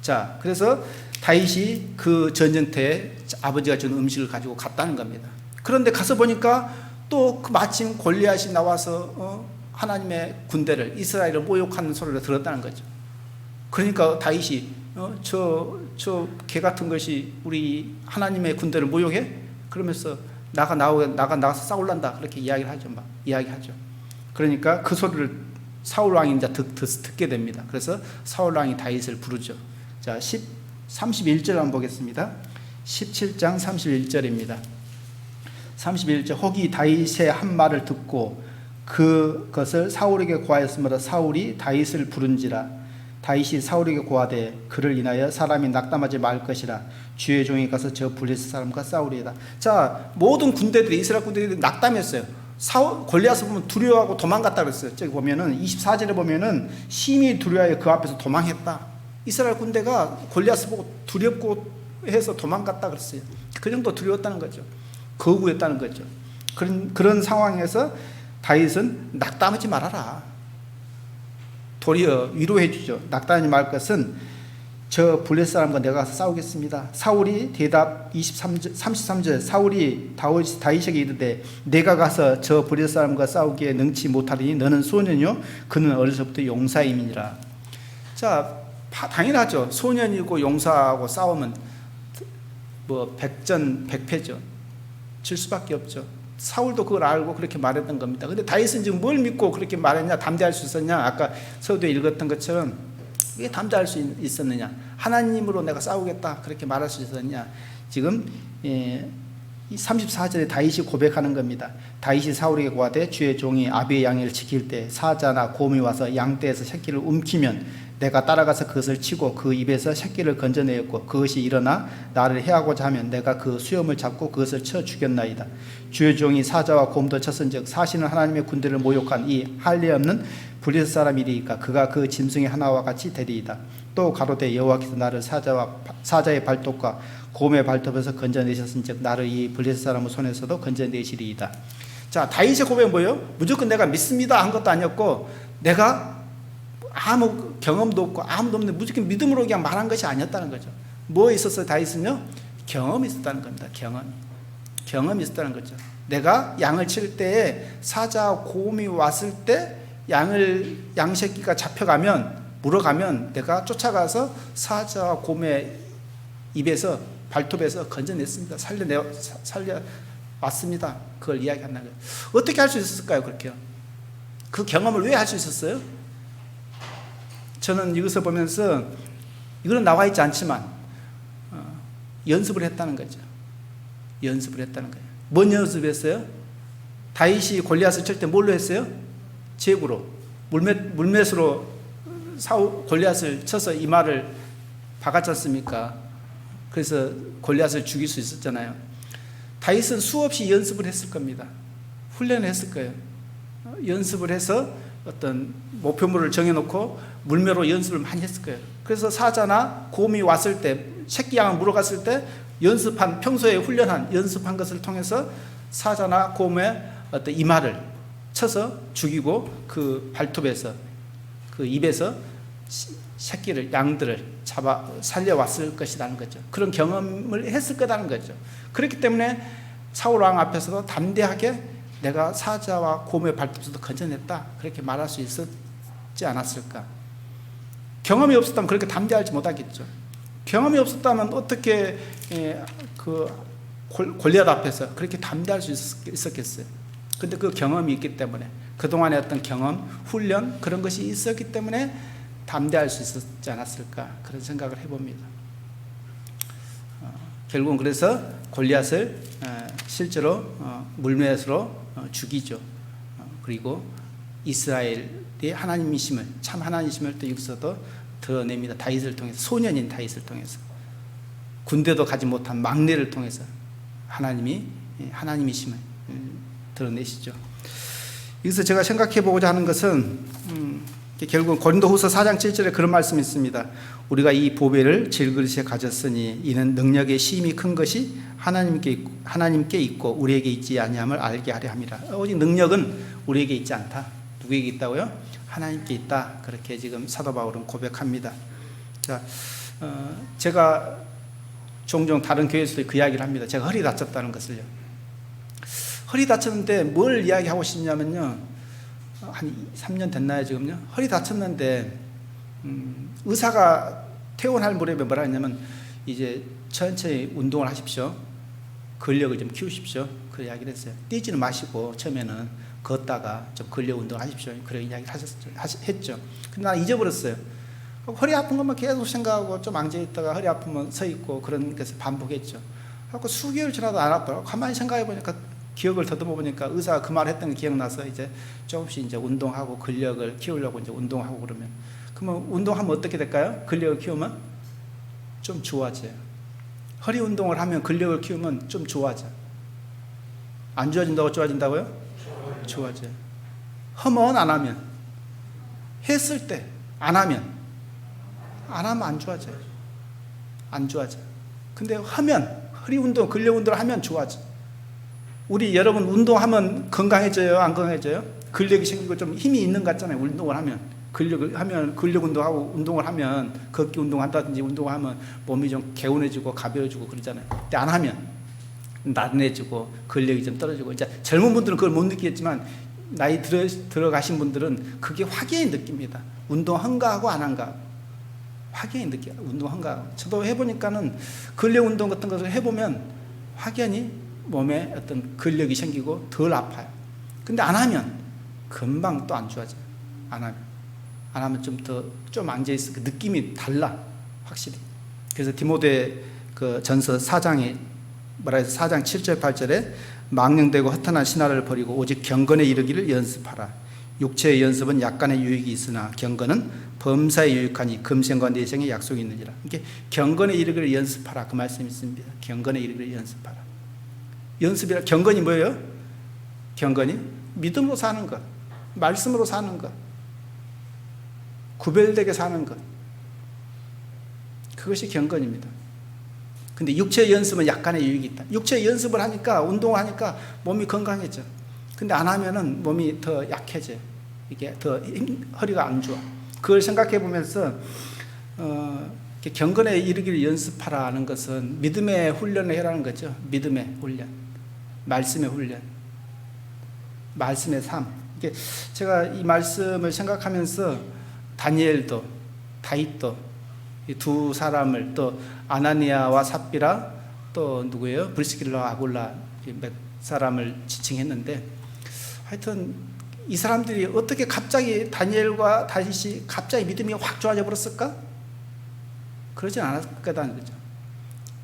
자, 그래서 다윗이 그 전쟁터에 아버지가 준 음식을 가지고 갔다는 겁니다. 그런데 가서 보니까 또 마침 골리앗이 나와서 하나님의 군대를, 이스라엘을 모욕하는 소리를 들었다는 거죠. 그러니까 다윗이 저 개 같은 것이 우리 하나님의 군대를 모욕해? 그러면서 나가서 싸울란다. 그렇게 이야기하죠. 그러니까 그 소리를 사울 왕이 이제 듣게 됩니다. 그래서 사울 왕이 다윗을 부르죠. 자, 31절 한번 보겠습니다. 17장 31절입니다. 31절 혹이 다윗의 한 말을 듣고 그것을 사울에게 고하였으므로 사울이 다윗을 부른지라. 다윗이 사울에게 고하되 그를 인하여 사람이 낙담하지 말 것이라. 주의 종이 가서 저 블레셋 사람과 싸우리이다. 자, 모든 군대들이, 이스라엘 군대들이 낙담했어요. 골리앗을 보면 두려워하고 도망갔다 그랬어요. 저기 보면은 24절에 보면은 심히 두려워하여 그 앞에서 도망했다. 이스라엘 군대가 골리앗을 보고 두렵고 해서 도망갔다 그랬어요. 그 정도 두려웠다는 거죠. 거부했다는 거죠. 그런 상황에서 다윗은 낙담하지 말아라. 도리어 위로해 주죠. 낙담하지 말 것은 저 블레셋 사람과 내가 가서 싸우겠습니다. 사울이 대답 33절 사울이 다윗에게 이르되 내가 가서 저 블레셋 사람과 싸우기에 능치 못하리니 너는 소년이요 그는 어려서부터 용사임이니라. 자, 당연하죠. 소년이고 용사하고 싸우면 뭐 백전백패죠. 질 수밖에 없죠. 사울도 그걸 알고 그렇게 말했던 겁니다. 근데 다윗은 지금 뭘 믿고 그렇게 말했냐, 담대할 수 있었냐? 아까 서두에 읽었던 것처럼 왜 담대할 수 있었느냐? 하나님으로 내가 싸우겠다 그렇게 말할 수 있었느냐? 지금 34절에 다윗이 고백하는 겁니다. 다윗이 사울에게 고하되 주의 종이 아비의 양을 지킬 때 사자나 곰이 와서 양떼에서 새끼를 움키면 내가 따라가서 그것을 치고 그 입에서 새끼를 건져내었고 그것이 일어나 나를 해하고자 하면 내가 그 수염을 잡고 그것을 쳐 죽였나이다. 주의 종이 사자와 곰도 쳤은즉 사실은 하나님의 군대를 모욕한 이 할례 없는 블레셋 사람이리이까 그가 그 짐승의 하나와 같이 되리이다. 또 가로되 여호와께서 나를 사자의 발톱과 곰의 발톱에서 건져내셨은즉 나를 이 블레셋 사람의 손에서도 건져내시리이다. 자, 다윗의 고백은 뭐예요? 무조건 내가 믿습니다 한 것도 아니었고 내가 아무 경험도 없고 아무도 없는데 무조건 믿음으로 그냥 말한 것이 아니었다는 거죠. 뭐 있었어요? 다윗은요? 경험이 있었다는 겁니다. 경험이 있었다는 거죠. 내가 양을 칠 때에 사자와 곰이 왔을 때 양 새끼가 잡혀가면 물어가면 내가 쫓아가서 사자와 곰의 입에서 발톱에서 건져냈습니다. 살려왔습니다. 그걸 이야기한다는 거예요. 어떻게 할 수 있었을까요? 그렇게요. 그 경험을 왜 할 수 있었어요? 저는 이것을 보면서 이거는 나와 있지 않지만 연습을 했다는 거죠. 연습을 했다는 거예요. 뭔 연습했어요? 다윗이 골리앗을 칠 때 뭘로 했어요? 제구로 물맷으로 골리앗을 쳐서 이마를 박았지 않습니까? 그래서 골리앗을 죽일 수 있었잖아요. 다윗은 수없이 연습을 했을 겁니다. 훈련을 했을 거예요. 연습을 해서 어떤 목표물을 정해놓고 물매로 연습을 많이 했을 거예요. 그래서 사자나 곰이 왔을 때, 새끼 양을 물어갔을 때 평소에 연습한 것을 통해서 사자나 곰의 어떤 이마를 쳐서 죽이고 그 발톱에서, 그 입에서 양들을 살려왔을 것이라는 거죠. 그런 경험을 했을 거라는 거죠. 그렇기 때문에 사울 왕 앞에서도 담대하게 내가 사자와 곰의 발톱에서도 건져냈다 그렇게 말할 수 있었지 않았을까. 경험이 없었다면 그렇게 담대하지 못하겠죠. 경험이 없었다면 어떻게 그 골리앗 앞에서 그렇게 담대할 수 있었겠어요. 근데 그 경험이 있기 때문에, 그동안의 어떤 경험, 훈련 그런 것이 있었기 때문에 담대할 수 있었지 않았을까 그런 생각을 해봅니다. 결국은 그래서 골리앗을 실제로 물맷으로 죽이죠. 그리고 이스라엘의 하나님이심을, 참 하나님이심을 또 여기서도 드러냅니다. 다윗을 통해서, 소년인 다윗을 통해서, 군대도 가지 못한 막내를 통해서 하나님이 하나님이심을 드러내시죠. 여기서 제가 생각해 보고자 하는 것은 결국 고린도후서 4장 7절에 그런 말씀이 있습니다. 우리가 이 보배를 질그릇에 가졌으니 이는 능력의 심히 큰 것이 하나님께 있고 우리에게 있지 아니함을 알게 하려 함이라. 오직 능력은 우리에게 있지 않다. 누구에게 있다고요? 하나님께 있다. 그렇게 지금 사도 바울은 고백합니다. 자, 제가 종종 다른 교회에서도 그 이야기를 합니다. 제가 허리 다쳤다는 것을요. 허리 다쳤는데 뭘 이야기하고 싶냐면요, 한 3년 됐나요 지금요? 허리 다쳤는데 의사가 퇴원할 무렵에 뭐라 했냐면 이제 천천히 운동을 하십시오. 근력을 좀 키우십시오. 그 이야기를 했어요. 뛰지는 마시고 처음에는 걷다가 좀 근력 운동을 하십시오. 그런 이야기를 했죠. 근데 난 잊어버렸어요. 허리 아픈 것만 계속 생각하고 좀 앉아있다가 허리 아프면 서 있고 그런 것을 반복했죠. 그래서 수개월 지나도 안 아파요. 가만히 생각해 보니까 기억을 더듬어 보니까 의사가 그 말 했던 게 기억나서 이제 조금씩 이제 운동하고 근력을 키우려고 이제 운동하고 그러면 운동하면 어떻게 될까요? 근력을 키우면 좀 좋아져요. 허리 운동을 하면 근력을 키우면 좀 좋아져. 안 좋아진다고 좋아진다고요? 좋아져요. 하면 안 하면, 했을 때 안 하면 안 좋아져요. 안 좋아져. 근데 하면, 허리 운동, 근력 운동을 하면 좋아져. 우리 여러분 운동하면 건강해져요? 안 건강해져요? 근력이 생기고 좀 힘이 있는 것 같잖아요. 운동을 하면. 근력 운동하고 운동을 하면, 걷기 운동한다든지 운동하면 몸이 좀 개운해지고 가벼워지고 그러잖아요. 근데 안 하면 나른해지고 근력이 좀 떨어지고, 이제 젊은 분들은 그걸 못 느끼겠지만 나이 들어가신 분들은 그게 확연히 느낍니다. 운동 한가하고 안 한가하고 확연히 느껴요. 운동 한가하고. 저도 해보니까는 근력 운동 같은 것을 해보면 확연히 몸에 어떤 근력이 생기고 덜 아파요. 근데 안 하면 금방 또 안 좋아져요. 안 하면 좀 앉아있어. 그 느낌이 달라. 확실히. 그래서 디모데 그 전서 4장에 4장 7절 8절에 망령되고 허탄한 신화를 버리고 오직 경건에 이르기를 연습하라. 육체의 연습은 약간의 유익이 있으나 경건은 범사에 유익하니 금생과 내생에 약속이 있느니라. 이렇게 경건에 이르기를 연습하라. 그 말씀이 있습니다. 경건에 이르기를 연습하라. 연습이라, 경건이 뭐예요? 경건이 믿음으로 사는 것, 말씀으로 사는 것, 구별되게 사는 것, 그것이 경건입니다. 근데 육체의 연습은 약간의 유익이 있다. 육체의 연습을 하니까, 운동을 하니까 몸이 건강해져. 근데 안 하면은 몸이 더 약해져요. 이게 더 허리가 안 좋아. 그걸 생각해 보면서 경건에 이르기를 연습하라는 것은 믿음의 훈련을 해라는 거죠. 믿음의 훈련, 말씀의 훈련, 말씀의 삶. 이게 제가 이 말씀을 생각하면서 다니엘도 다윗도 이 두 사람을, 또 아나니아와 삽비라, 또 누구예요? 브리스길라와 아굴라 몇 사람을 지칭했는데, 하여튼 이 사람들이 어떻게 갑자기 다니엘과 다윗이 갑자기 믿음이 확 좋아져 버렸을까? 그러진 않았을 거다는 거죠.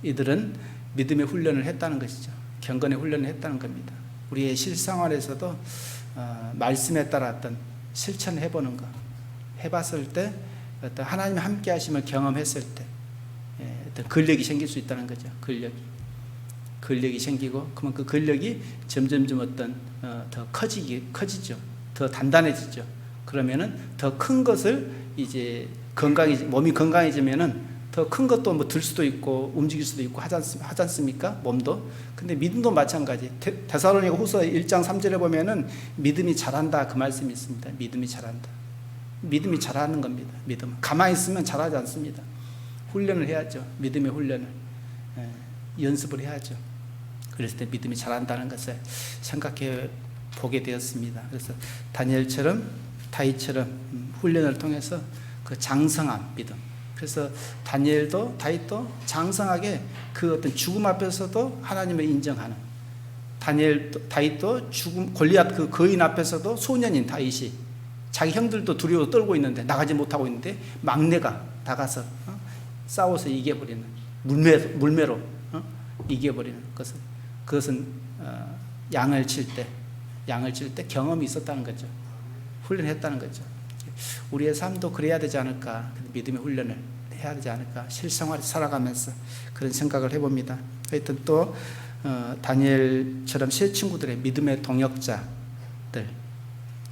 이들은 믿음의 훈련을 했다는 것이죠. 경건의 훈련을 했다는 겁니다. 우리의 실생활에서도 말씀에 따라 어떤 실천을 해보는 것, 해봤을 때 어떤 하나님의 함께 하심을 경험했을 때 어떤 근력이 생길 수 있다는 거죠. 근력이 생기고, 그러면 그 근력이 점점점 어떤 더 커지죠. 더 단단해지죠. 그러면은 더 큰 것을 이제 몸이 건강해지면은 더 큰 것도 뭐 들 수도 있고 움직일 수도 있고 하지 않습니까? 몸도. 근데 믿음도 마찬가지. 데살로니가 후서 1장 3절에 보면은 믿음이 자란다, 그 말씀이 있습니다. 믿음이 자란다. 믿음이 자라는 겁니다. 믿음. 가만히 있으면 자라지 않습니다. 훈련을 해야죠. 믿음의 훈련을. 연습을 해야죠. 그랬을 때 믿음이 자란다는 것을 생각해 보게 되었습니다. 그래서 다니엘처럼 다윗처럼 훈련을 통해서 그 장성한 믿음. 그래서 다니엘도 다윗도 장성하게 그 어떤 죽음 앞에서도 하나님을 인정하는, 다윗도 죽음 골리앗 그 거인 앞에서도 소년인 다윗이 자기 형들도 두려워 떨고 있는데, 나가지 못하고 있는데 막내가 나가서 싸워서 이겨버리는, 물매로 이겨버리는 것은, 그것은 양을 칠 때 경험이 있었다는 거죠. 훈련했다는 거죠. 우리의 삶도 그래야 되지 않을까, 믿음의 훈련을 해야 되지 않을까, 실생활을 살아가면서 그런 생각을 해봅니다. 하여튼 또 다니엘처럼 세 친구들의 믿음의 동역자들,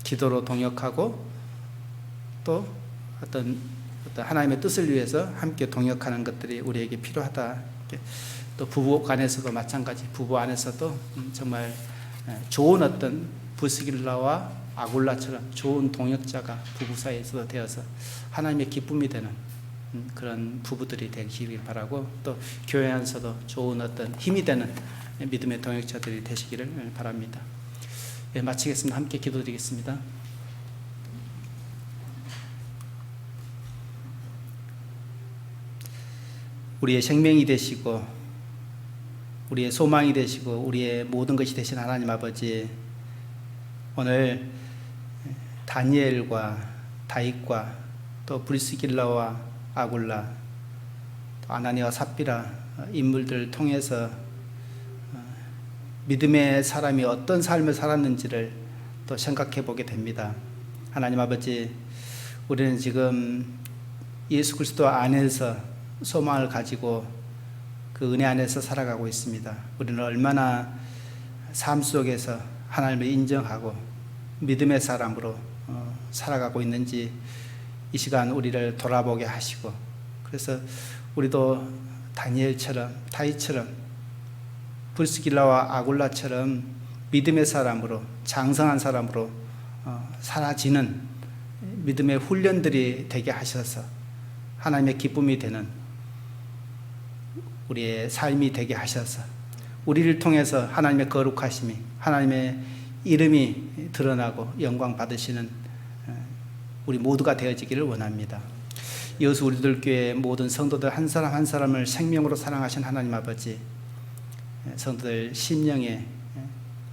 기도로 동역하고 또 어떤 하나님의 뜻을 위해서 함께 동역하는 것들이 우리에게 필요하다. 또 부부 간에서도 마찬가지, 부부 안에서도 정말 좋은 어떤 브리스길라와 아굴라처럼 좋은 동역자가 부부 사이에서도 되어서 하나님의 기쁨이 되는 그런 부부들이 되시길 바라고, 또 교회 안에서도 좋은 어떤 힘이 되는 믿음의 동역자들이 되시기를 바랍니다. 예, 마치겠습니다. 함께 기도드리겠습니다. 우리의 생명이 되시고 우리의 소망이 되시고 우리의 모든 것이 되신 하나님 아버지, 오늘 다니엘과 다윗과 또 브리스길라와 아굴라, 또 아나니아와 삽비라 인물들을 통해서 믿음의 사람이 어떤 삶을 살았는지를 또 생각해 보게 됩니다. 하나님 아버지, 우리는 지금 예수 그리스도 안에서 소망을 가지고 그 은혜 안에서 살아가고 있습니다. 우리는 얼마나 삶 속에서 하나님을 인정하고 믿음의 사람으로 살아가고 있는지 이 시간 우리를 돌아보게 하시고, 그래서 우리도 다니엘처럼, 다윗처럼, 브리스길라와 아굴라처럼 믿음의 사람으로, 장성한 사람으로 살아지는 믿음의 훈련들이 되게 하셔서 하나님의 기쁨이 되는 우리의 삶이 되게 하셔서 우리를 통해서 하나님의 거룩하심이, 하나님의 이름이 드러나고 영광 받으시는 우리 모두가 되어지기를 원합니다. 이어서 우리들 교회 모든 성도들 한 사람 한 사람을 생명으로 사랑하신 하나님 아버지, 성도들 심령에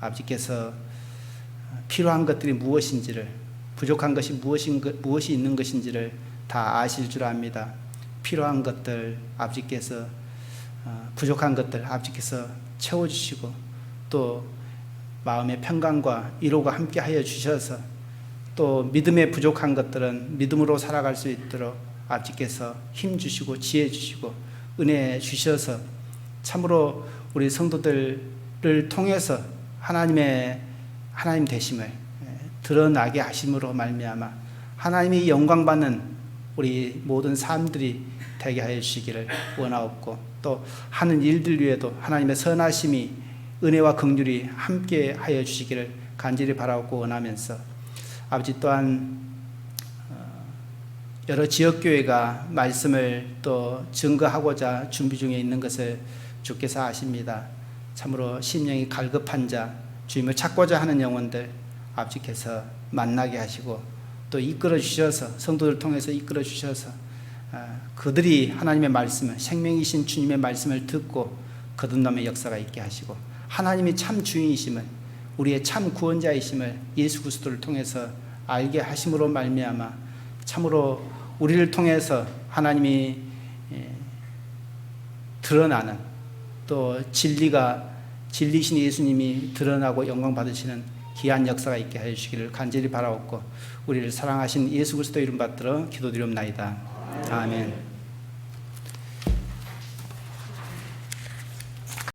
아버지께서 필요한 것들이 무엇인지를, 부족한 것이 무엇이 있는 것인지를 다 아실 줄 압니다. 필요한 것들 아버지께서, 부족한 것들 아버지께서 채워주시고, 또 마음의 평강과 위로가 함께 하여 주셔서 또 믿음에 부족한 것들은 믿음으로 살아갈 수 있도록 아버지께서 힘 주시고 지혜 주시고 은혜 주셔서 참으로 우리 성도들을 통해서 하나님 되심을 드러나게 하심으로 말미암아 하나님이 영광 받는 우리 모든 삶들이 되게 하여 주시기를 원하옵고, 또 하는 일들 위에도 하나님의 선하심이, 은혜와 긍휼이 함께 하여 주시기를 간절히 바라옵고 원하면서, 아버지 또한 여러 지역교회가 말씀을 또 증거하고자 준비 중에 있는 것을 주께서 아십니다. 참으로 심령이 갈급한 자, 주님을 찾고자 하는 영혼들 아버지께서 만나게 하시고 또 이끌어 주셔서, 성도들 통해서 이끌어 주셔서 그들이 하나님의 말씀을, 생명이신 주님의 말씀을 듣고 거듭남의 역사가 있게 하시고, 하나님이 참 주인이심을, 우리의 참 구원자이심을 예수 그리스도를 통해서 알게 하심으로 말미암아 참으로 우리를 통해서 하나님이 드러나는, 또 진리신 예수님이 드러나고 영광 받으시는 귀한 역사가 있게 하여 주시기를 간절히 바라옵고, 우리를 사랑하신 예수 그리스도 이름 받들어 기도드리옵나이다. 아멘.